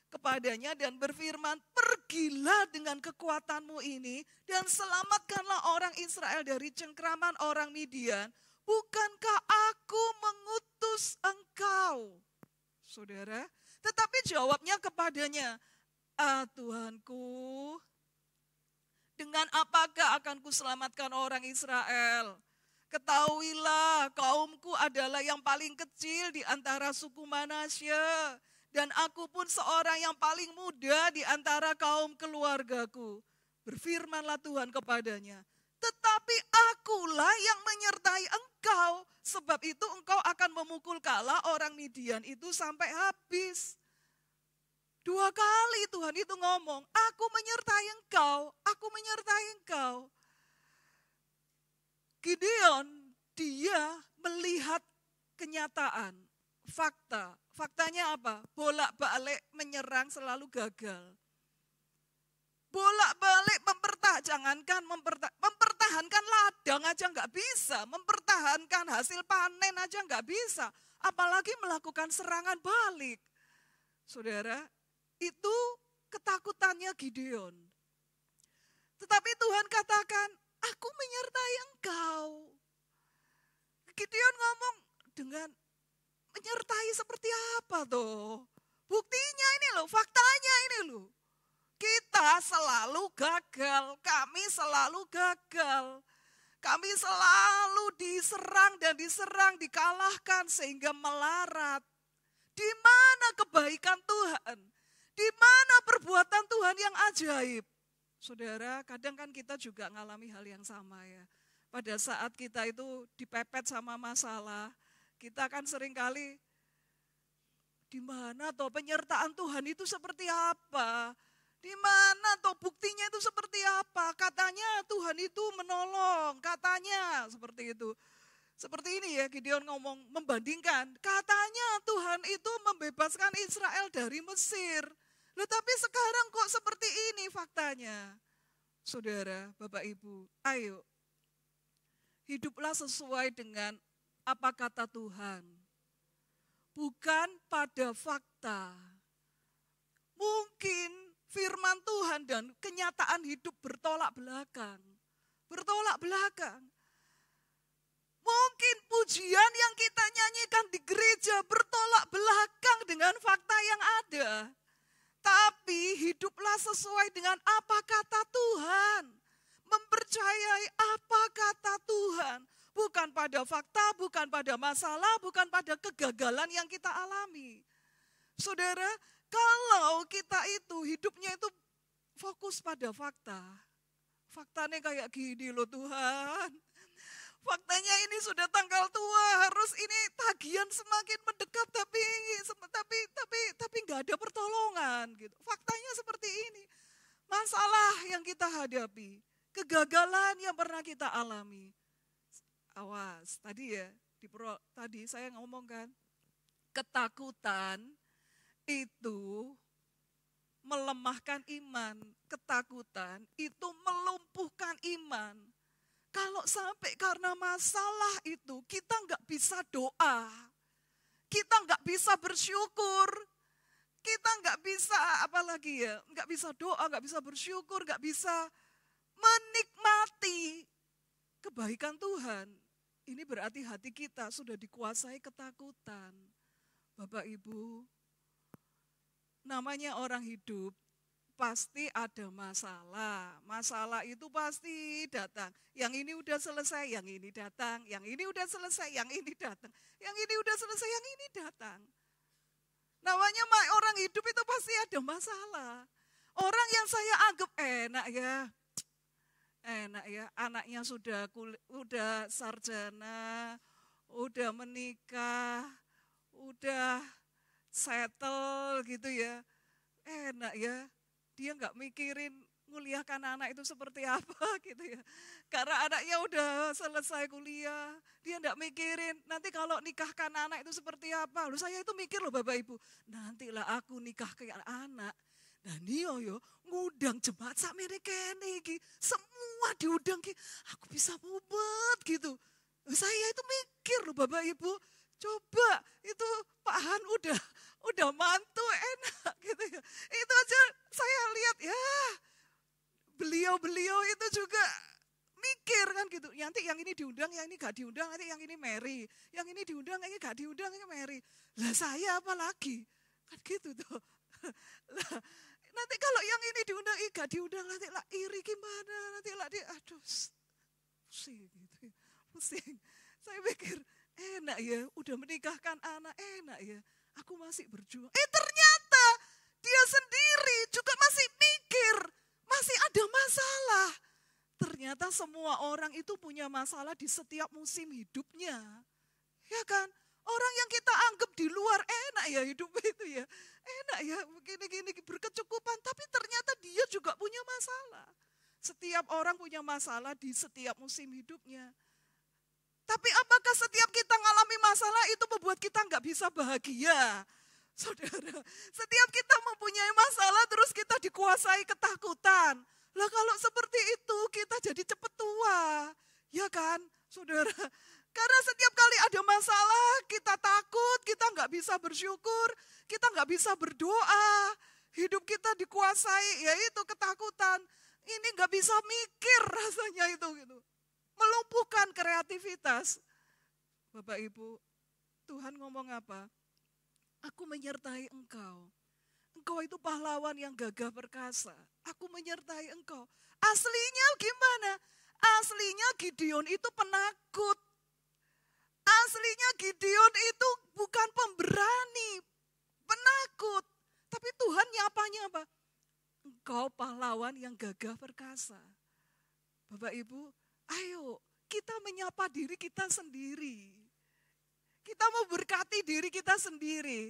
kepadanya dan berfirman, pergilah dengan kekuatanmu ini dan selamatkanlah orang Israel dari cengkraman orang Midian. Bukankah aku mengutus engkau? Saudara, tetapi jawabnya kepadanya, Tuhanku, dengan apakah akan kuselamatkan orang Israel? Ketahuilah, kaumku adalah yang paling kecil di antara suku Manasye. Dan aku pun seorang yang paling muda di antara kaum keluargaku. Berfirmanlah Tuhan kepadanya, tetapi akulah yang menyertai engkau. Sebab itu engkau akan memukul kala orang Midian itu sampai habis. 2 kali Tuhan itu ngomong, aku menyertai engkau, aku menyertai engkau. Gideon, dia melihat kenyataan, fakta. Faktanya apa? Bolak-balik menyerang selalu gagal. Bolak-balik mempertahankan ladang aja nggak bisa, mempertahankan hasil panen aja nggak bisa, apalagi melakukan serangan balik. Saudara, itu ketakutannya Gideon. Tetapi Tuhan katakan, aku menyertai engkau. Gideon ngomong dengan menyertai seperti apa toh? Buktinya ini loh, faktanya ini loh. Kita selalu gagal, kami selalu gagal. Kami selalu diserang, dikalahkan sehingga melarat. Di mana kebaikan Tuhan? Di mana perbuatan Tuhan yang ajaib? Saudara, kadang kan kita juga ngalami hal yang sama ya. Pada saat kita itu dipepet sama masalah, kita kan seringkali, di mana toh penyertaan Tuhan itu seperti apa? Di mana toh buktinya itu seperti apa? Katanya Tuhan itu menolong, katanya seperti itu. Seperti ini ya, Gideon ngomong, membandingkan. Katanya Tuhan itu membebaskan Israel dari Mesir. Tetapi sekarang kok seperti ini faktanya. Saudara, Bapak Ibu, ayo. Hiduplah sesuai dengan apa kata Tuhan, bukan pada fakta. Mungkin firman Tuhan dan kenyataan hidup bertolak belakang. Bertolak belakang. Mungkin pujian yang kita nyanyikan di gereja bertolak belakang dengan fakta yang ada. Tapi hiduplah sesuai dengan apa kata Tuhan. Mempercayai apa kata Tuhan. Bukan pada fakta, bukan pada masalah, bukan pada kegagalan yang kita alami. Saudara, kalau kita itu hidupnya itu fokus pada fakta. Faktanya kayak gini loh Tuhan. Faktanya ini sudah tanggal tua, harus ini tagihan semakin mendekat tapi nggak ada pertolongan gitu. Faktanya seperti ini. Masalah yang kita hadapi, kegagalan yang pernah kita alami. Awas, tadi saya ngomong kan, ketakutan itu melemahkan iman, ketakutan itu melumpuhkan iman. Kalau sampai karena masalah itu kita nggak bisa doa, kita nggak bisa bersyukur, kita nggak bisa nggak bisa doa, nggak bisa bersyukur, nggak bisa menikmati kebaikan Tuhan. ini berarti hati kita sudah dikuasai ketakutan. Bapak Ibu, namanya orang hidup pasti ada masalah. Masalah itu pasti datang. Yang ini udah selesai, yang ini datang. Yang ini udah selesai, yang ini datang. Yang ini udah selesai, yang ini datang. Namanya orang hidup itu pasti ada masalah. Orang yang saya anggap enak ya, anaknya udah sarjana, udah menikah, udah settle gitu ya. Enak ya, dia nggak mikirin nguliahkan anak itu seperti apa gitu ya. Karena anaknya udah selesai kuliah, dia nggak mikirin nanti kalau nikahkan anak itu seperti apa. Loh saya itu mikir loh Bapak Ibu, nantilah aku nikah ke anak. Dan dia yo ngundang jemaat sak kene iki, semua diundang ki, aku bisa mubet gitu. Saya itu mikir loh Bapak Ibu, coba itu Pak Han udah mantu enak gitu ya. Itu aja saya lihat ya, beliau itu juga mikir kan gitu. Nanti yang ini diundang, yang ini gak diundang, nanti yang ini Mary. Yang ini diundang, yang ini gak diundang, ini Mary. Lah saya apa lagi? Kan gitu tuh. Lah, nanti kalau yang ini diundang, ini gak diundang, nanti lah iri gimana? Nanti lah dia, aduh pusing gitu. Pusing. Saya pikir enak ya, udah menikahkan anak, enak ya. Aku masih berjuang. Ternyata dia sendiri juga masih mikir, masih ada masalah. Ternyata semua orang itu punya masalah di setiap musim hidupnya. Ya kan? Orang yang kita anggap di luar enak ya hidup itu ya. Enak ya, begini-gini berkecukupan. Tapi ternyata dia juga punya masalah. Setiap orang punya masalah di setiap musim hidupnya. Tapi apakah setiap kita ngalami masalah itu membuat kita nggak bisa bahagia? Saudara, setiap kita mempunyai masalah terus kita dikuasai ketakutan. Lah kalau seperti itu kita jadi cepat tua. Ya kan, saudara? Karena setiap kali ada masalah kita takut, kita nggak bisa bersyukur, kita nggak bisa berdoa. Hidup kita dikuasai, yaitu ketakutan. Ini nggak bisa mikir rasanya itu gitu. Melumpuhkan kreativitas. Bapak Ibu, Tuhan ngomong apa? Aku menyertai engkau. Engkau itu pahlawan yang gagah perkasa. Aku menyertai engkau. Aslinya gimana? Aslinya Gideon itu penakut. Aslinya Gideon itu bukan pemberani, penakut. Tapi Tuhan nyapanya apa? Engkau pahlawan yang gagah perkasa. Bapak Ibu, ayo kita menyapa diri kita sendiri. Kita memberkati diri kita sendiri.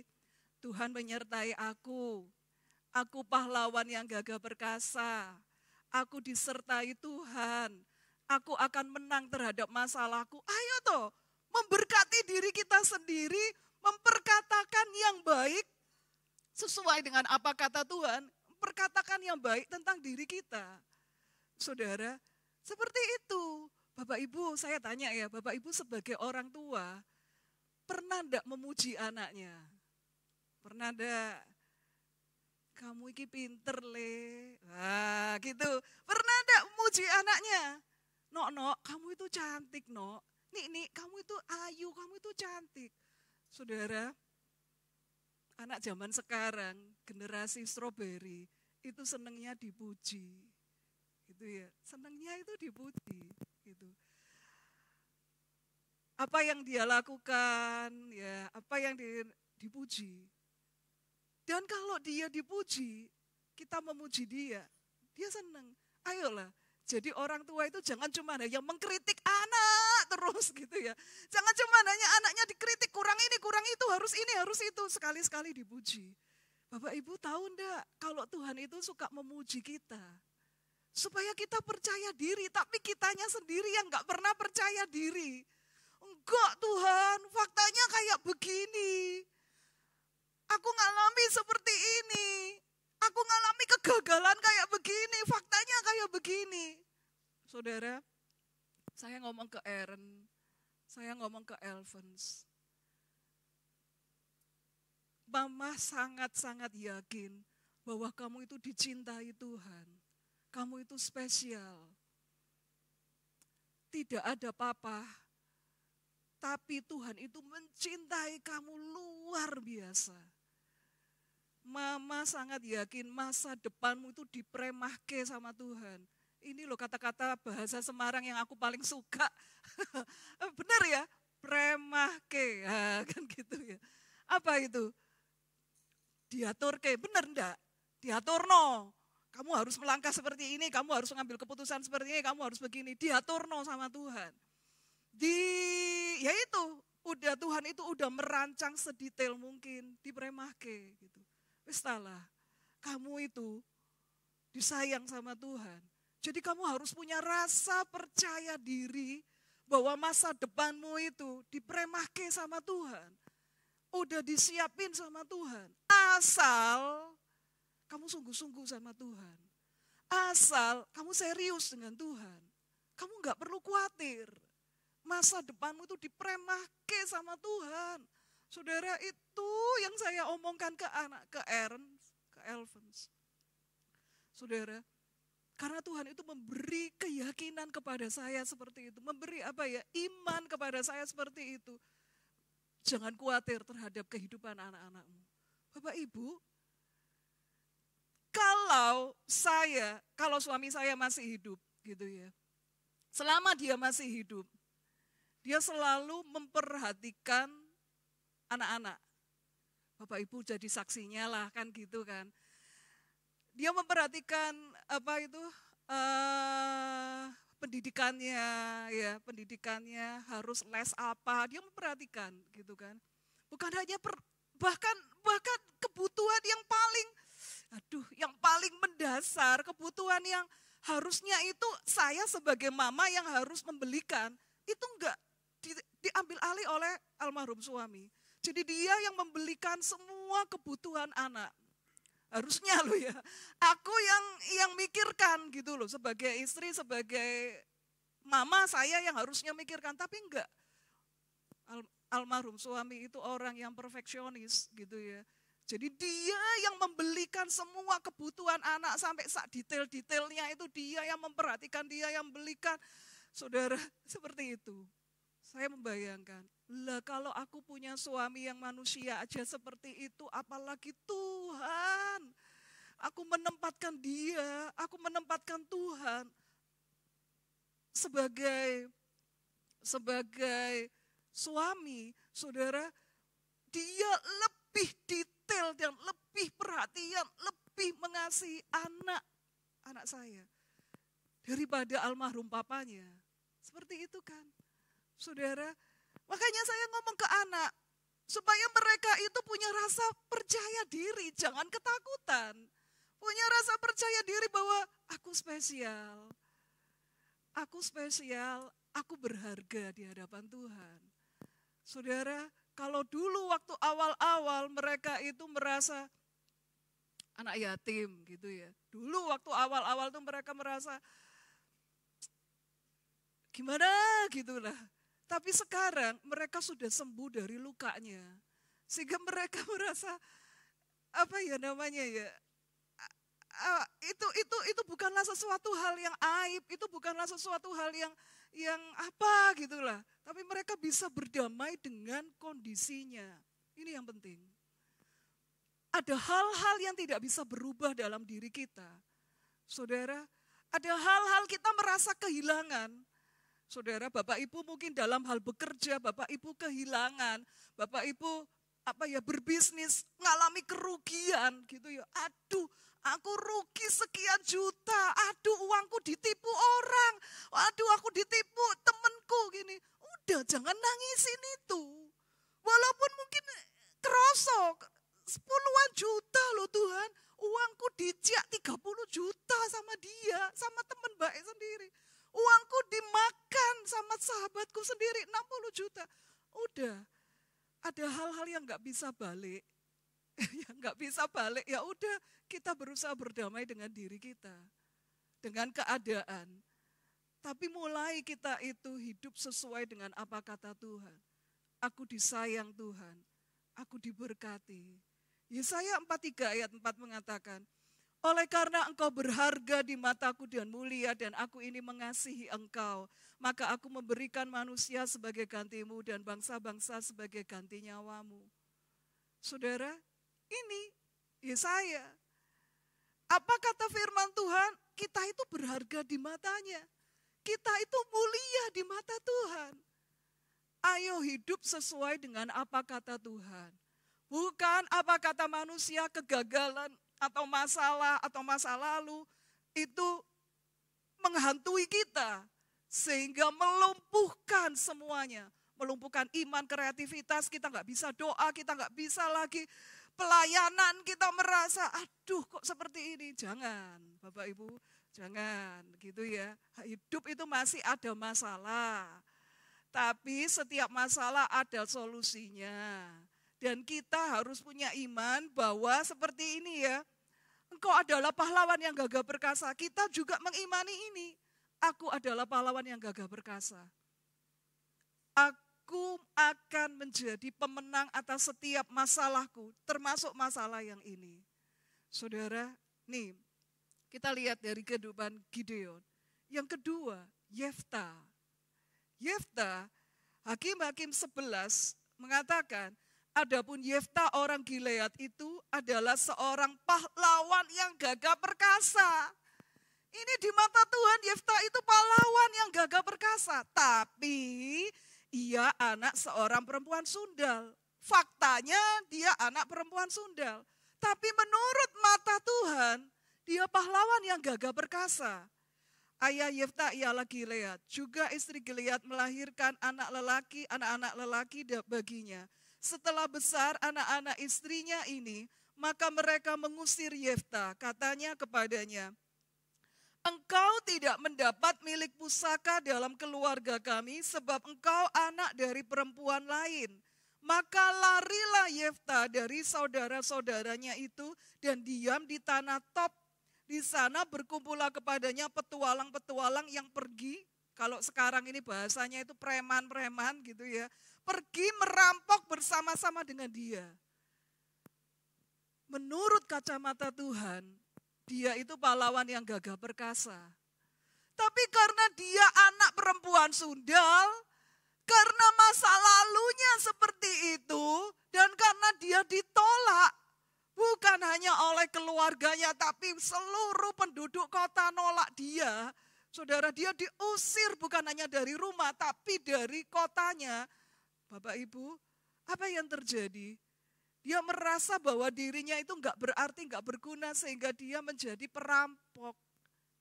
Tuhan menyertai aku. Aku pahlawan yang gagah perkasa. Aku disertai Tuhan. Aku akan menang terhadap masalahku. Ayo toh, memberkati diri kita sendiri, memperkatakan yang baik sesuai dengan apa kata Tuhan. Perkatakan yang baik tentang diri kita. Saudara, seperti itu. Bapak Ibu, saya tanya ya, Bapak Ibu sebagai orang tua, pernah enggak memuji anaknya? Pernah enggak? Kamu iki pinter le. Wah gitu. Pernah enggak memuji anaknya? Nok, kamu itu cantik nok. Nik, kamu itu ayu, kamu itu cantik. Saudara, anak zaman sekarang, generasi strawberry, itu senangnya dipuji. Gitu ya, senangnya itu dipuji. Gitu. Apa yang dia lakukan, ya, apa yang dipuji. Dan kalau dia dipuji, kita memuji dia senang. Ayolah, jadi orang tua itu jangan cuma hanya mengkritik anak terus gitu ya. Jangan cuma hanya anaknya dikritik, kurang ini, kurang itu, harus ini, harus itu. Sekali-sekali dipuji. Bapak Ibu tahu enggak, kalau Tuhan itu suka memuji kita. Supaya kita percaya diri, tapi kitanya sendiri yang enggak pernah percaya diri. Enggak Tuhan, faktanya kayak begini. Aku ngalami seperti ini. Aku ngalami kegagalan kayak begini, faktanya kayak begini. Saudara, saya ngomong ke Aaron, saya ngomong ke Elvins. Mama sangat-sangat yakin bahwa kamu itu dicintai Tuhan. Kamu itu spesial. Tidak ada papa Tapi Tuhan itu mencintai kamu luar biasa. Mama sangat yakin masa depanmu itu dipremahke sama Tuhan. Ini loh kata-kata bahasa Semarang yang aku paling suka. Benar ya? Premahke, kan gitu ya. Apa itu? Diaturke, benar enggak? Diaturno. Kamu harus melangkah seperti ini, kamu harus mengambil keputusan seperti ini, kamu harus begini. Diaturno sama Tuhan. Ya itu, Tuhan itu udah merancang sedetail mungkin, dipremahke gitu. Wis talah, kamu itu disayang sama Tuhan. Jadi kamu harus punya rasa percaya diri bahwa masa depanmu itu dipremahke sama Tuhan. Udah disiapin sama Tuhan. Asal kamu sungguh-sungguh sama Tuhan. Asal kamu serius dengan Tuhan. Kamu gak perlu khawatir. Masa depanmu itu dipremahke sama Tuhan. Saudara, itu yang saya omongkan ke Elvens. Saudara, karena Tuhan itu memberi keyakinan kepada saya seperti itu. Memberi iman kepada saya seperti itu. Jangan khawatir terhadap kehidupan anak-anakmu. Bapak Ibu, kalau suami saya masih hidup gitu ya. Selama dia masih hidup, dia selalu memperhatikan anak-anak. Bapak Ibu jadi saksinya lah kan gitu kan. Dia memperhatikan pendidikannya harus les apa, dia memperhatikan gitu kan. Bukan hanya bahkan kebutuhan yang paling mendasar, kebutuhan yang harusnya itu saya sebagai mama yang harus membelikan, itu enggak diambil alih oleh almarhum suami. Jadi dia yang membelikan semua kebutuhan anak. Harusnya loh ya, aku yang mikirkan gitu loh, sebagai istri, sebagai mama saya yang harusnya mikirkan, tapi enggak. Almarhum suami itu orang yang perfeksionis gitu ya. Jadi dia yang membelikan semua kebutuhan anak sampai detail-detailnya itu dia yang memperhatikan, dia yang belikan. Saudara, seperti itu. Saya membayangkan, lah kalau aku punya suami yang manusia aja seperti itu, apalagi Tuhan. Aku menempatkan dia, aku menempatkan Tuhan sebagai suami, saudara, dia lebih detail dan lebih perhatian, lebih mengasihi anak saya daripada almarhum papanya. Seperti itu kan, saudara. Makanya saya ngomong ke anak, supaya mereka itu punya rasa percaya diri, jangan ketakutan. Punya rasa percaya diri bahwa aku spesial, aku berharga di hadapan Tuhan. Saudara, kalau dulu waktu awal-awal mereka itu merasa anak yatim gitu ya. Dulu waktu awal-awal tuh mereka merasa gimana gitulah. Tapi sekarang mereka sudah sembuh dari lukanya. Sehingga mereka merasa itu bukanlah sesuatu hal yang aib, itu bukanlah sesuatu hal yang gitulah. Tapi mereka bisa berdamai dengan kondisinya. Ini yang penting. Ada hal-hal yang tidak bisa berubah dalam diri kita. Saudara, ada hal-hal kita merasa kehilangan. Saudara, Bapak Ibu mungkin dalam hal bekerja, Bapak Ibu kehilangan, Bapak Ibu berbisnis, ngalami kerugian gitu ya. Aduh, aku rugi sekian juta, aduh uangku ditipu orang, aduh aku ditipu temenku gini. Udah jangan nangisin itu. Walaupun mungkin kerosok, 10-an juta loh Tuhan, uangku dicak 30 juta sama dia, sama teman baik sendiri. Uangku dimakan sama sahabatku sendiri 60 juta. Udah, ada hal-hal yang gak bisa balik. Yang gak bisa balik, ya udah kita berusaha berdamai dengan diri kita. Dengan keadaan. Tapi mulai kita itu hidup sesuai dengan apa kata Tuhan. Aku disayang Tuhan, aku diberkati. Yesaya 43 ayat 4 mengatakan, Oleh karena engkau berharga di mataku dan mulia dan aku ini mengasihi engkau, maka aku memberikan manusia sebagai gantimu dan bangsa-bangsa sebagai ganti nyawamu. Saudara, ini Yesaya. Apa kata firman Tuhan? Kita itu berharga di matanya. Kita itu mulia di mata Tuhan. Ayo hidup sesuai dengan apa kata Tuhan. Bukan apa kata manusia, kegagalan atau masa lalu itu menghantui kita sehingga melumpuhkan semuanya, melumpuhkan iman, kreativitas, kita nggak bisa doa, kita nggak bisa lagi pelayanan, kita merasa aduh kok seperti ini. Jangan Bapak Ibu, jangan gitu ya. Hidup itu masih ada masalah, tapi setiap masalah ada solusinya. Dan kita harus punya iman bahwa seperti ini ya, engkau adalah pahlawan yang gagah perkasa. Kita juga mengimani ini. Aku adalah pahlawan yang gagah perkasa. Aku akan menjadi pemenang atas setiap masalahku, termasuk masalah yang ini. Saudara, nih kita lihat dari kehidupan Gideon. Yang kedua, Yefta. Yefta, Hakim-Hakim 11 mengatakan, adapun Yefta orang Gilead itu adalah seorang pahlawan yang gagah perkasa. Ini di mata Tuhan Yefta itu pahlawan yang gagah perkasa. Tapi ia anak seorang perempuan sundal. Faktanya dia anak perempuan sundal. Tapi menurut mata Tuhan dia pahlawan yang gagah perkasa. Ayah Yefta ialah Gilead. Juga istri Gilead melahirkan anak-anak lelaki baginya. Setelah besar anak-anak istrinya ini, maka mereka mengusir Yefta. Katanya kepadanya, engkau tidak mendapat milik pusaka dalam keluarga kami sebab engkau anak dari perempuan lain. Maka larilah Yefta dari saudara-saudaranya itu dan diam di tanah Top. Di sana berkumpullah kepadanya petualang-petualang yang pergi. Kalau sekarang ini bahasanya itu preman-preman gitu ya. Pergi merampok bersama-sama dengan dia. Menurut kacamata Tuhan, dia itu pahlawan yang gagah perkasa. Tapi karena dia anak perempuan sundal, karena masa lalunya seperti itu, dan karena dia ditolak, bukan hanya oleh keluarganya, tapi seluruh penduduk kota nolak dia. Saudara, dia diusir bukan hanya dari rumah, tapi dari kotanya. Bapak Ibu, apa yang terjadi? Dia merasa bahwa dirinya itu enggak berarti, enggak berguna, sehingga dia menjadi perampok.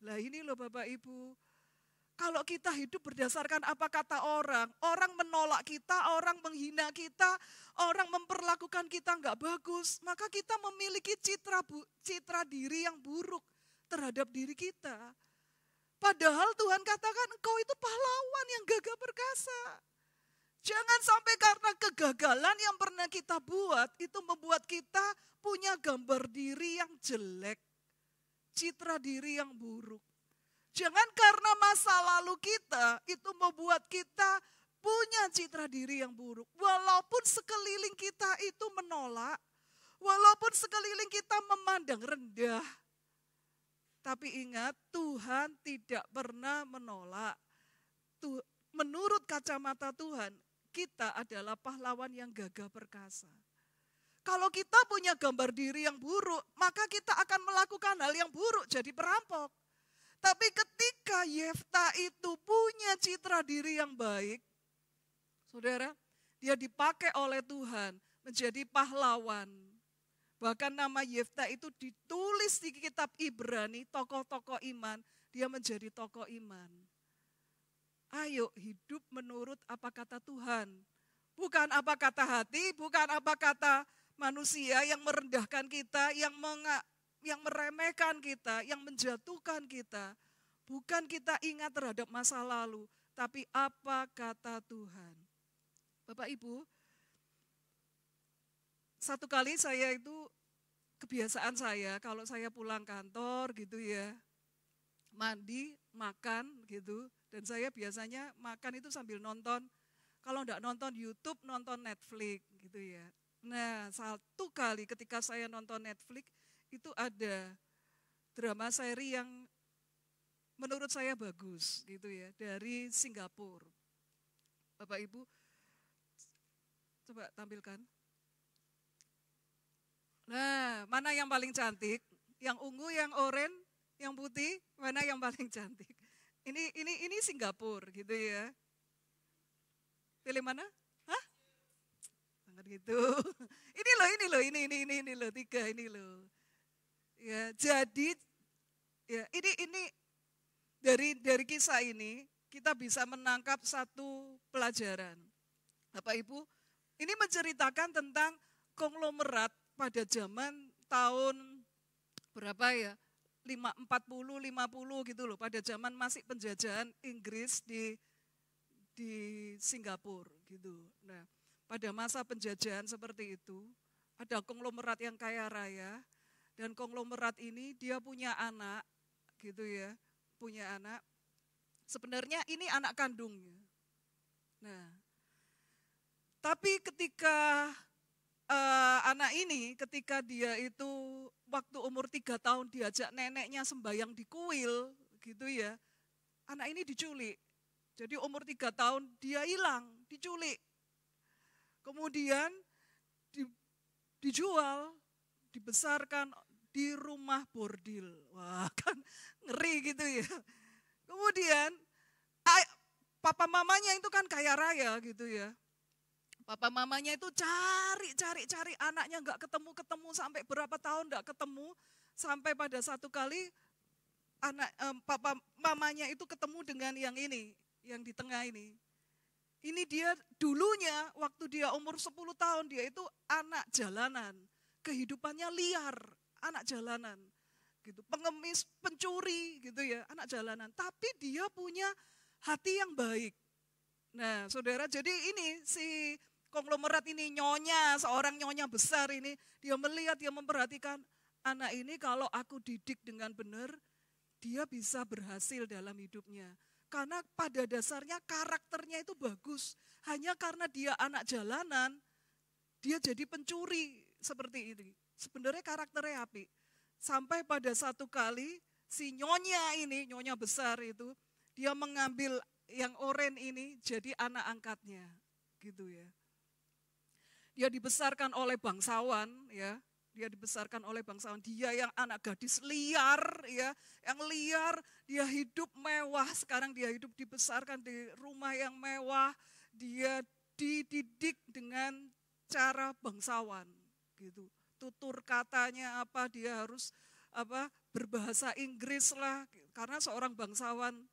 Lah ini loh Bapak Ibu, kalau kita hidup berdasarkan apa kata orang menolak kita, orang menghina kita, orang memperlakukan kita enggak bagus, maka kita memiliki citra diri yang buruk terhadap diri kita. Padahal Tuhan katakan engkau itu pahlawan yang gagah perkasa. Jangan sampai karena kegagalan yang pernah kita buat, itu membuat kita punya gambar diri yang jelek, citra diri yang buruk. Jangan karena masa lalu kita itu membuat kita punya citra diri yang buruk. Walaupun sekeliling kita itu menolak, walaupun sekeliling kita memandang rendah. Tapi ingat, Tuhan tidak pernah menolak. Menurut kacamata Tuhan, kita adalah pahlawan yang gagah perkasa. Kalau kita punya gambar diri yang buruk, maka kita akan melakukan hal yang buruk, jadi perampok. Tapi ketika Yefta itu punya citra diri yang baik, saudara, dia dipakai oleh Tuhan menjadi pahlawan. Bahkan nama Yefta itu ditulis di kitab Ibrani, tokoh-tokoh iman, dia menjadi tokoh iman. Ayo hidup menurut apa kata Tuhan. Bukan apa kata hati, bukan apa kata manusia yang merendahkan kita, yang meremehkan kita, yang menjatuhkan kita. Bukan kita ingat terhadap masa lalu, tapi apa kata Tuhan. Bapak Ibu, satu kali saya itu kebiasaan saya kalau saya pulang kantor gitu ya, mandi, makan gitu. Dan saya biasanya makan itu sambil nonton, kalau enggak nonton YouTube, nonton Netflix gitu ya. Nah, satu kali ketika saya nonton Netflix, itu ada drama seri yang menurut saya bagus gitu ya, dari Singapura. Bapak Ibu, coba tampilkan. Nah, mana yang paling cantik? Yang ungu, yang oranye, yang putih, mana yang paling cantik? Ini Singapura gitu ya. Pilih mana? Hah? Jangan gitu. Ini loh, 3 ini loh. Ya, jadi ya ini dari kisah ini kita bisa menangkap satu pelajaran. Bapak Ibu, ini menceritakan tentang konglomerat pada zaman tahun berapa ya? 40, 50 gitu loh, pada zaman masih penjajahan Inggris di Singapura gitu. Nah, pada masa penjajahan seperti itu, ada konglomerat yang kaya raya, dan konglomerat ini dia punya anak gitu ya, punya anak. Sebenarnya ini anak kandungnya. Nah, tapi ketika anak ini, ketika dia itu waktu umur 3 tahun diajak neneknya sembahyang di kuil gitu ya, anak ini diculik. Jadi umur 3 tahun dia hilang, diculik. Kemudian dijual, dibesarkan di rumah bordil. Wah, kan ngeri gitu ya. Kemudian papa mamanya itu kan kaya raya gitu ya. Papa mamanya itu cari anaknya nggak ketemu sampai berapa tahun nggak ketemu, sampai pada satu kali papa mamanya itu ketemu dengan yang ini, yang di tengah ini. Ini dia dulunya waktu dia umur 10 tahun dia itu anak jalanan, kehidupannya liar, anak jalanan gitu, pengemis, pencuri gitu ya, anak jalanan. Tapi dia punya hati yang baik. Nah, saudara, jadi ini si konglomerat ini seorang nyonya besar ini, dia melihat, dia memperhatikan anak ini kalau aku didik dengan benar, dia bisa berhasil dalam hidupnya. Karena pada dasarnya karakternya itu bagus. Hanya karena dia anak jalanan, dia jadi pencuri seperti ini. Sebenarnya karakternya apik. Sampai pada satu kali si nyonya besar itu, dia mengambil yang oranye ini jadi anak angkatnya, gitu ya. Dia dibesarkan oleh bangsawan, ya. Dia dibesarkan oleh bangsawan. Dia yang anak gadis liar, ya, yang liar. Dia hidup mewah. Sekarang dia hidup dibesarkan di rumah yang mewah. Dia dididik dengan cara bangsawan, gitu. Tutur katanya apa, dia harus berbahasa Inggris lah, karena seorang bangsawan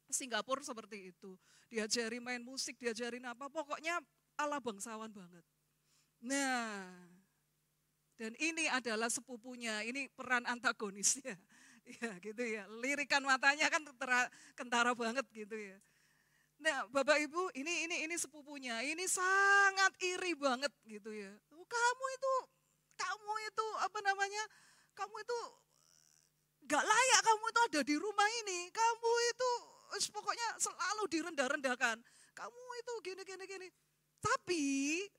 Singapura seperti itu. Diajari main musik, diajarin apa, pokoknya ala bangsawan banget. Nah, dan ini adalah sepupunya, ini peran antagonisnya. Ya gitu ya, lirikan matanya kan kentara banget gitu ya. Nah, Bapak Ibu, ini sepupunya, ini sangat iri banget gitu ya. Kamu itu gak layak, kamu itu ada di rumah ini. Kamu itu pokoknya selalu direndah-rendahkan. Kamu itu gini.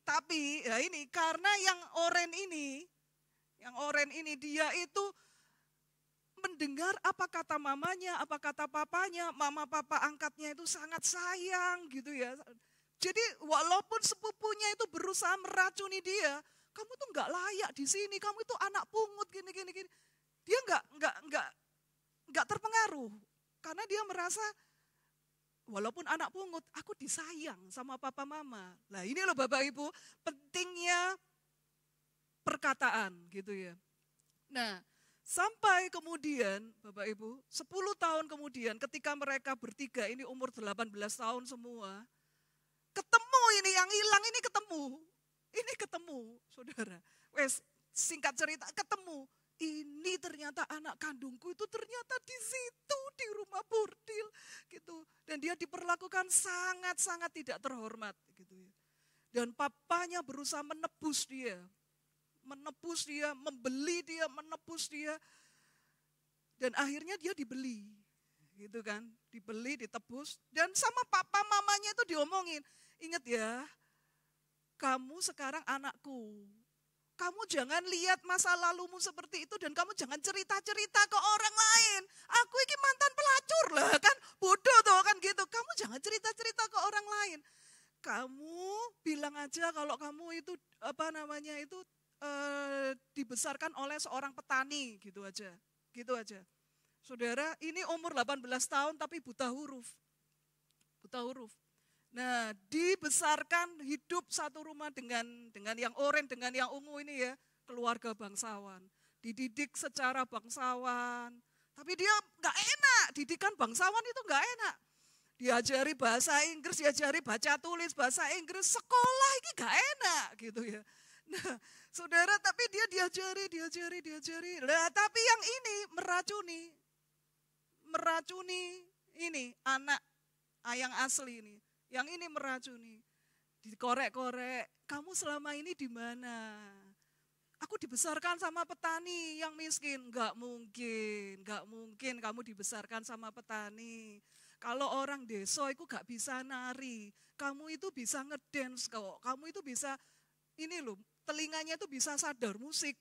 Tapi ya ini karena yang oranye ini dia itu mendengar apa kata mamanya, apa kata papanya, mama papa angkatnya itu sangat sayang gitu ya. Jadi walaupun sepupunya itu berusaha meracuni dia, kamu tuh nggak layak di sini, kamu itu anak pungut gini. Dia nggak terpengaruh karena dia merasa walaupun anak pungut, aku disayang sama papa mama. Nah ini loh Bapak Ibu, pentingnya perkataan gitu ya. Nah sampai kemudian Bapak Ibu, 10 tahun kemudian ketika mereka bertiga ini umur 18 tahun semua, ketemu ini yang hilang ini ketemu saudara. Wes singkat cerita ketemu. Ini ternyata anak kandungku itu ternyata di situ di rumah bordil gitu. Dan dia diperlakukan sangat-sangat tidak terhormat gitu ya. Dan papanya berusaha menebus dia, membeli dia, menebus dia. Dan akhirnya dia dibeli gitu kan, dibeli, ditebus. Dan sama papa mamanya itu diomongin, ingat ya, kamu sekarang anakku. Kamu jangan lihat masa lalumu seperti itu dan kamu jangan cerita-cerita ke orang lain. Aku ini mantan pelacur lah kan, bodoh tuh kan gitu. Kamu jangan cerita-cerita ke orang lain. Kamu bilang aja kalau kamu itu dibesarkan oleh seorang petani gitu aja. Gitu aja. Saudara, ini umur 18 tahun tapi buta huruf. Buta huruf. Nah, dibesarkan hidup satu rumah dengan yang oranye, dengan yang ungu ini ya, keluarga bangsawan. Dididik secara bangsawan. Tapi dia nggak enak, didikan bangsawan itu nggak enak. Diajari bahasa Inggris, diajari baca tulis bahasa Inggris, sekolah ini nggak enak gitu ya. Nah, saudara, tapi dia diajari. Lah, tapi yang ini meracuni ini anak yang asli ini. Yang ini meracuni, dikorek-korek, kamu selama ini di mana? Aku dibesarkan sama petani yang miskin. Enggak mungkin kamu dibesarkan sama petani. Kalau orang desa itu gak bisa nari, kamu itu bisa ngedance kok. Kamu itu bisa, ini loh, telinganya itu bisa sadar musik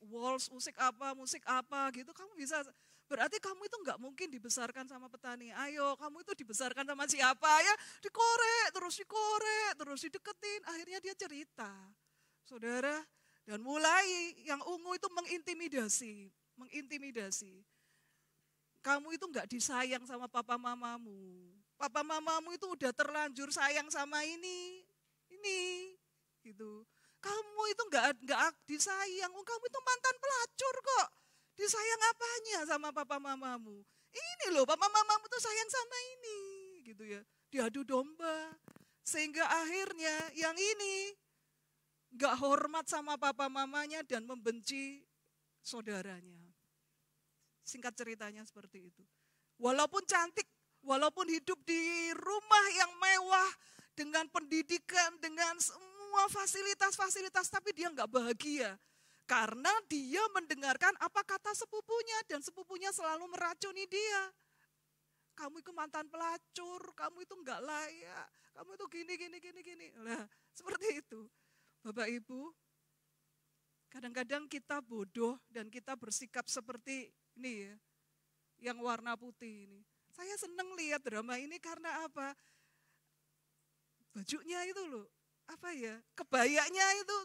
waltz, musik apa gitu, kamu bisa. Berarti kamu itu nggak mungkin dibesarkan sama petani. Ayo, kamu itu dibesarkan sama siapa ya? Dikorek, terus dideketin. Akhirnya dia cerita. Saudara, dan mulai yang ungu itu mengintimidasi. Kamu itu nggak disayang sama papa mamamu. Papa mamamu itu udah terlanjur sayang sama ini gitu. Kamu itu nggak disayang. Kamu itu mantan pelacur kok. Disayang apanya sama papa mamamu? Ini loh, papa mamamu tuh sayang sama ini, gitu ya. Diadu domba. Sehingga akhirnya yang ini gak hormat sama papa mamanya dan membenci saudaranya. Singkat ceritanya seperti itu. Walaupun cantik, walaupun hidup di rumah yang mewah, dengan pendidikan, dengan semua fasilitas-fasilitas, tapi dia gak bahagia. Karena dia mendengarkan apa kata sepupunya dan sepupunya selalu meracuni dia. Kamu itu mantan pelacur, kamu itu enggak layak, kamu itu gini. Nah, seperti itu. Bapak Ibu, kadang-kadang kita bodoh dan kita bersikap seperti ini ya, yang warna putih ini. Saya senang lihat drama ini karena apa? Bajunya itu loh, kebayanya itu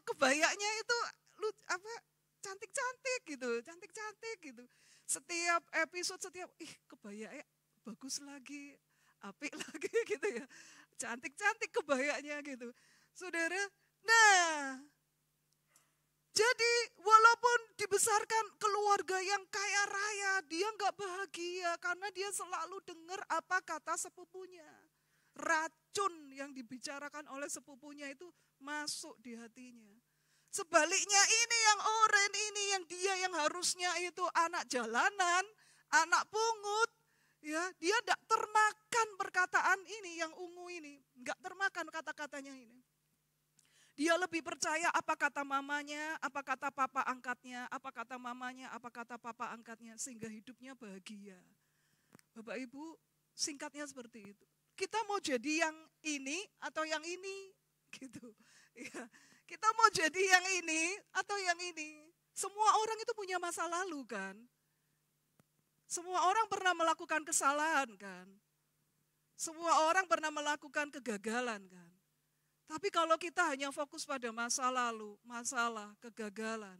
cantik-cantik gitu. Setiap episode, kebayanya bagus lagi, apik lagi gitu ya. Cantik-cantik kebayanya gitu. Saudara, nah, jadi walaupun dibesarkan keluarga yang kaya raya, dia nggak bahagia karena dia selalu dengar apa kata sepupunya. Racun yang dibicarakan oleh sepupunya itu masuk di hatinya. Sebaliknya ini yang oranye ini, yang dia yang harusnya itu anak jalanan, anak pungut, ya dia tidak termakan perkataan ini, yang ungu ini, nggak termakan kata-katanya ini. Dia lebih percaya apa kata mamanya, apa kata papa angkatnya, apa kata mamanya, apa kata papa angkatnya, sehingga hidupnya bahagia. Bapak Ibu, singkatnya seperti itu. Kita mau jadi yang ini atau yang ini, gitu. Ya. Kita mau jadi yang ini atau yang ini. Semua orang itu punya masa lalu kan. Semua orang pernah melakukan kesalahan kan. Semua orang pernah melakukan kegagalan kan. Tapi kalau kita hanya fokus pada masa lalu, masalah, kegagalan,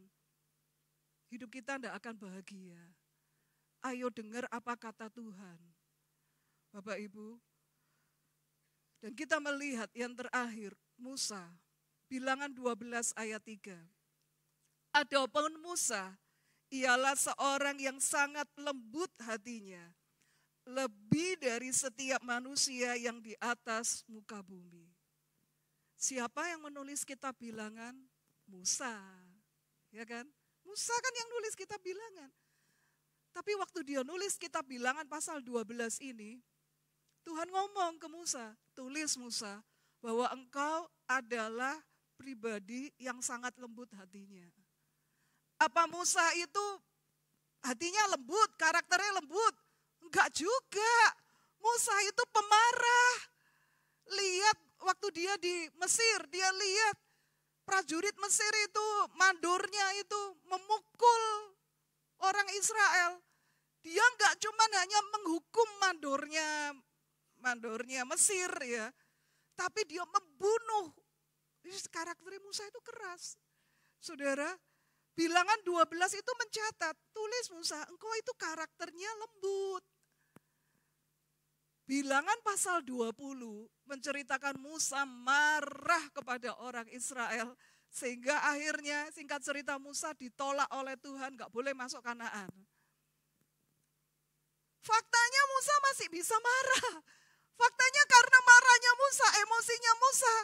hidup kita tidak akan bahagia. Ayo dengar apa kata Tuhan. Bapak Ibu. Dan kita melihat yang terakhir, Musa. Bilangan 12 ayat 3. Adapun Musa, ialah seorang yang sangat lembut hatinya, lebih dari setiap manusia yang di atas muka bumi. Siapa yang menulis kitab bilangan? Musa. Ya kan? Musa kan yang nulis kitab bilangan. Tapi waktu dia nulis kitab bilangan pasal 12 ini, Tuhan ngomong ke Musa, tulis Musa, bahwa engkau adalah pribadi yang sangat lembut hatinya. Apa Musa itu hatinya lembut, karakternya lembut? Enggak juga. Musa itu pemarah. Lihat waktu dia di Mesir, dia lihat prajurit Mesir itu, mandornya itu memukul orang Israel. Dia enggak cuma hanya menghukum mandornya Mesir ya, tapi dia membunuh. Karakter Musa itu keras. Saudara, Bilangan 12 itu mencatat, tulis Musa, engkau itu karakternya lembut. Bilangan pasal 20 menceritakan Musa marah kepada orang Israel. Sehingga akhirnya singkat cerita Musa ditolak oleh Tuhan, gak boleh masuk Kanaan. Faktanya Musa masih bisa marah. Faktanya karena marahnya Musa, emosinya Musa,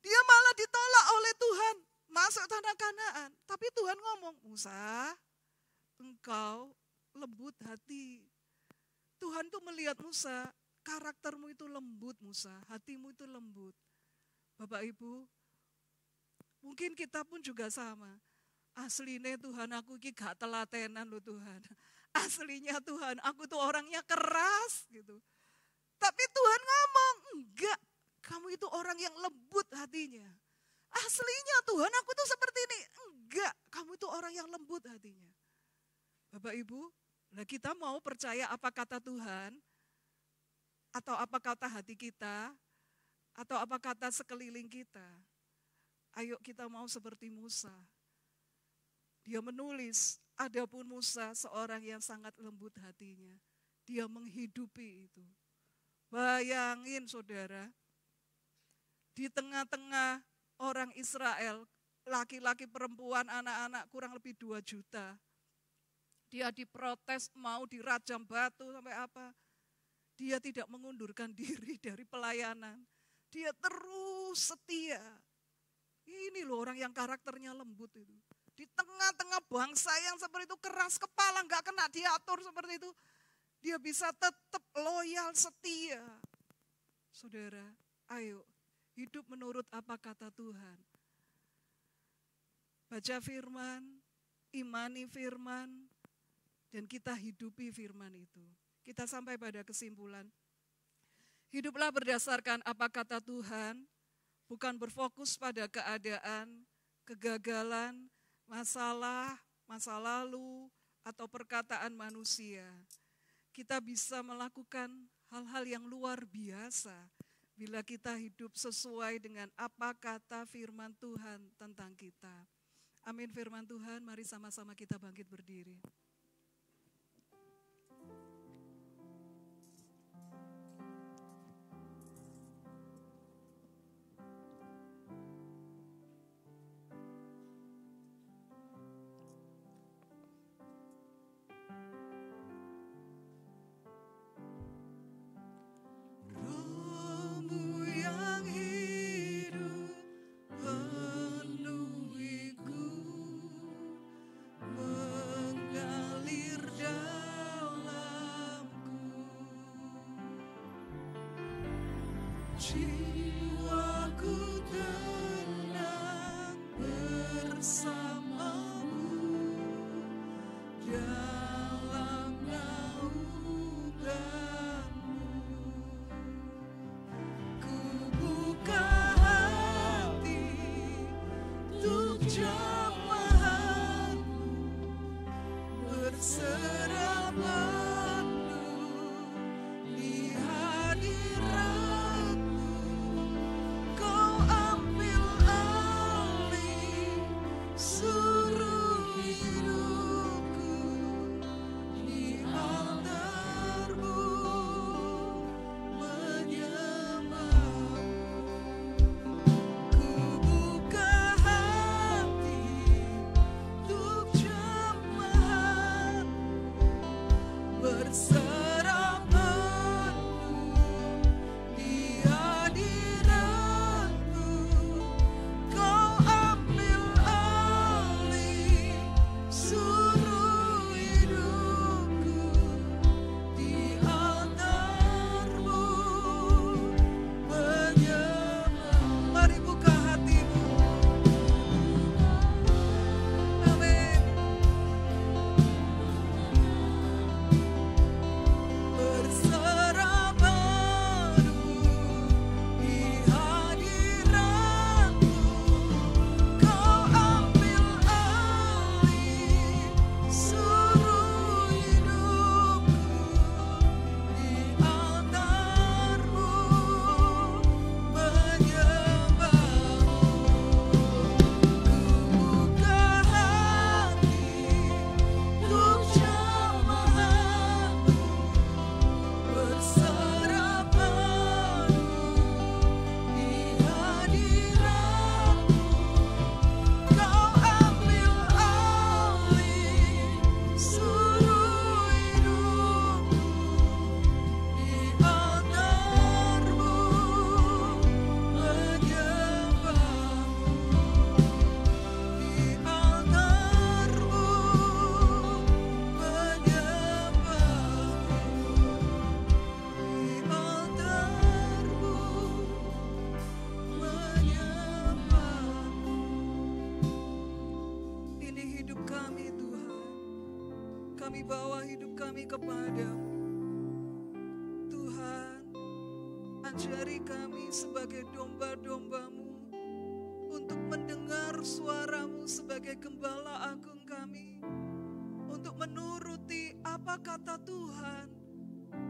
dia malah ditolak oleh Tuhan masuk tanah Kanaan. Tapi Tuhan ngomong, Musa, engkau lembut hati. Tuhan tuh melihat Musa, karaktermu itu lembut Musa, hatimu itu lembut. Bapak Ibu, mungkin kita pun juga sama. Aslinya Tuhan aku ini gak telatenan loh Tuhan. Aslinya Tuhan aku tuh orangnya keras gitu. Tapi Tuhan ngomong, enggak, kamu itu orang yang lembut hatinya. Aslinya Tuhan aku tuh seperti ini. Enggak, kamu itu orang yang lembut hatinya. Bapak Ibu, nah kita mau percaya apa kata Tuhan, atau apa kata hati kita, atau apa kata sekeliling kita. Ayo kita mau seperti Musa. Dia menulis, adapun Musa seorang yang sangat lembut hatinya. Dia menghidupi itu. Bayangin saudara, di tengah-tengah orang Israel, laki-laki, perempuan, anak-anak kurang lebih 2 juta. Dia diprotes mau dirajam batu sampai apa. Dia tidak mengundurkan diri dari pelayanan. Dia terus setia. Ini loh orang yang karakternya lembut itu. Di tengah-tengah bangsa yang seperti itu keras kepala, gak kena diatur seperti itu. Dia bisa tetap loyal, setia. Saudara, ayo hidup menurut apa kata Tuhan. Baca firman, imani firman, dan kita hidupi firman itu. Kita sampai pada kesimpulan. Hiduplah berdasarkan apa kata Tuhan, bukan berfokus pada keadaan, kegagalan, masalah, masa lalu, atau perkataan manusia. Kita bisa melakukan hal-hal yang luar biasa bila kita hidup sesuai dengan apa kata firman Tuhan tentang kita. Amin firman Tuhan, mari sama-sama kita bangkit berdiri. Jiwaku tenang bersamamu dalam naunganmu. Ku buka hati untuk jamahanmu, berserah penuh di hadirat. Hati kami bawa hidup kami kepadamu. Tuhan, ajari kami sebagai domba-dombamu untuk mendengar suaramu sebagai gembala agung kami, untuk menuruti apa kata Tuhan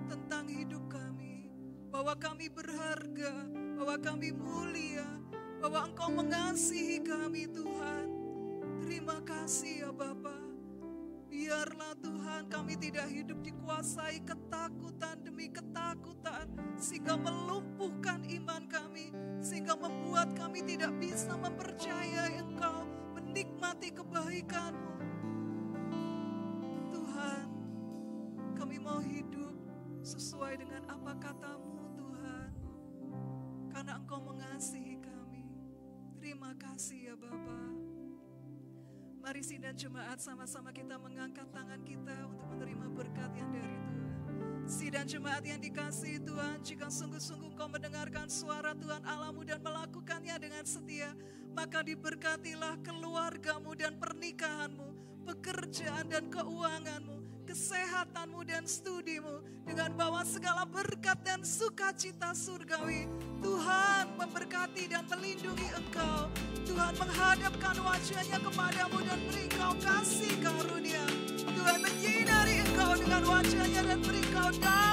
tentang hidup kami, bahwa kami berharga, bahwa kami mulia, bahwa Engkau mengasihi kami Tuhan. Terima kasih ya Bapa. Biarlah Tuhan kami tidak hidup dikuasai ketakutan demi ketakutan, sehingga melumpuhkan iman kami, sehingga membuat kami tidak bisa mempercayai Engkau, menikmati kebaikan-Mu. Tuhan, kami mau hidup sesuai dengan apa kata-Mu Tuhan, karena Engkau mengasihi kami. Terima kasih ya Bapa. Mari sidang jemaat sama-sama kita mengangkat tangan kita untuk menerima berkat yang dari Tuhan. Sidang jemaat yang dikasihi Tuhan, jika sungguh-sungguh Engkau mendengarkan suara Tuhan Allahmu dan melakukannya dengan setia, maka diberkatilah keluargamu dan pernikahanmu, pekerjaan dan keuanganmu, kesehatanmu dan studimu, dengan bawa segala berkat dan sukacita surgawi. Tuhan memberkati dan melindungi engkau. Tuhan menghadapkan wajahnya kepadamu dan beri engkau kasih karunia. Tuhan menyinari engkau dengan wajahnya dan beri engkau damai.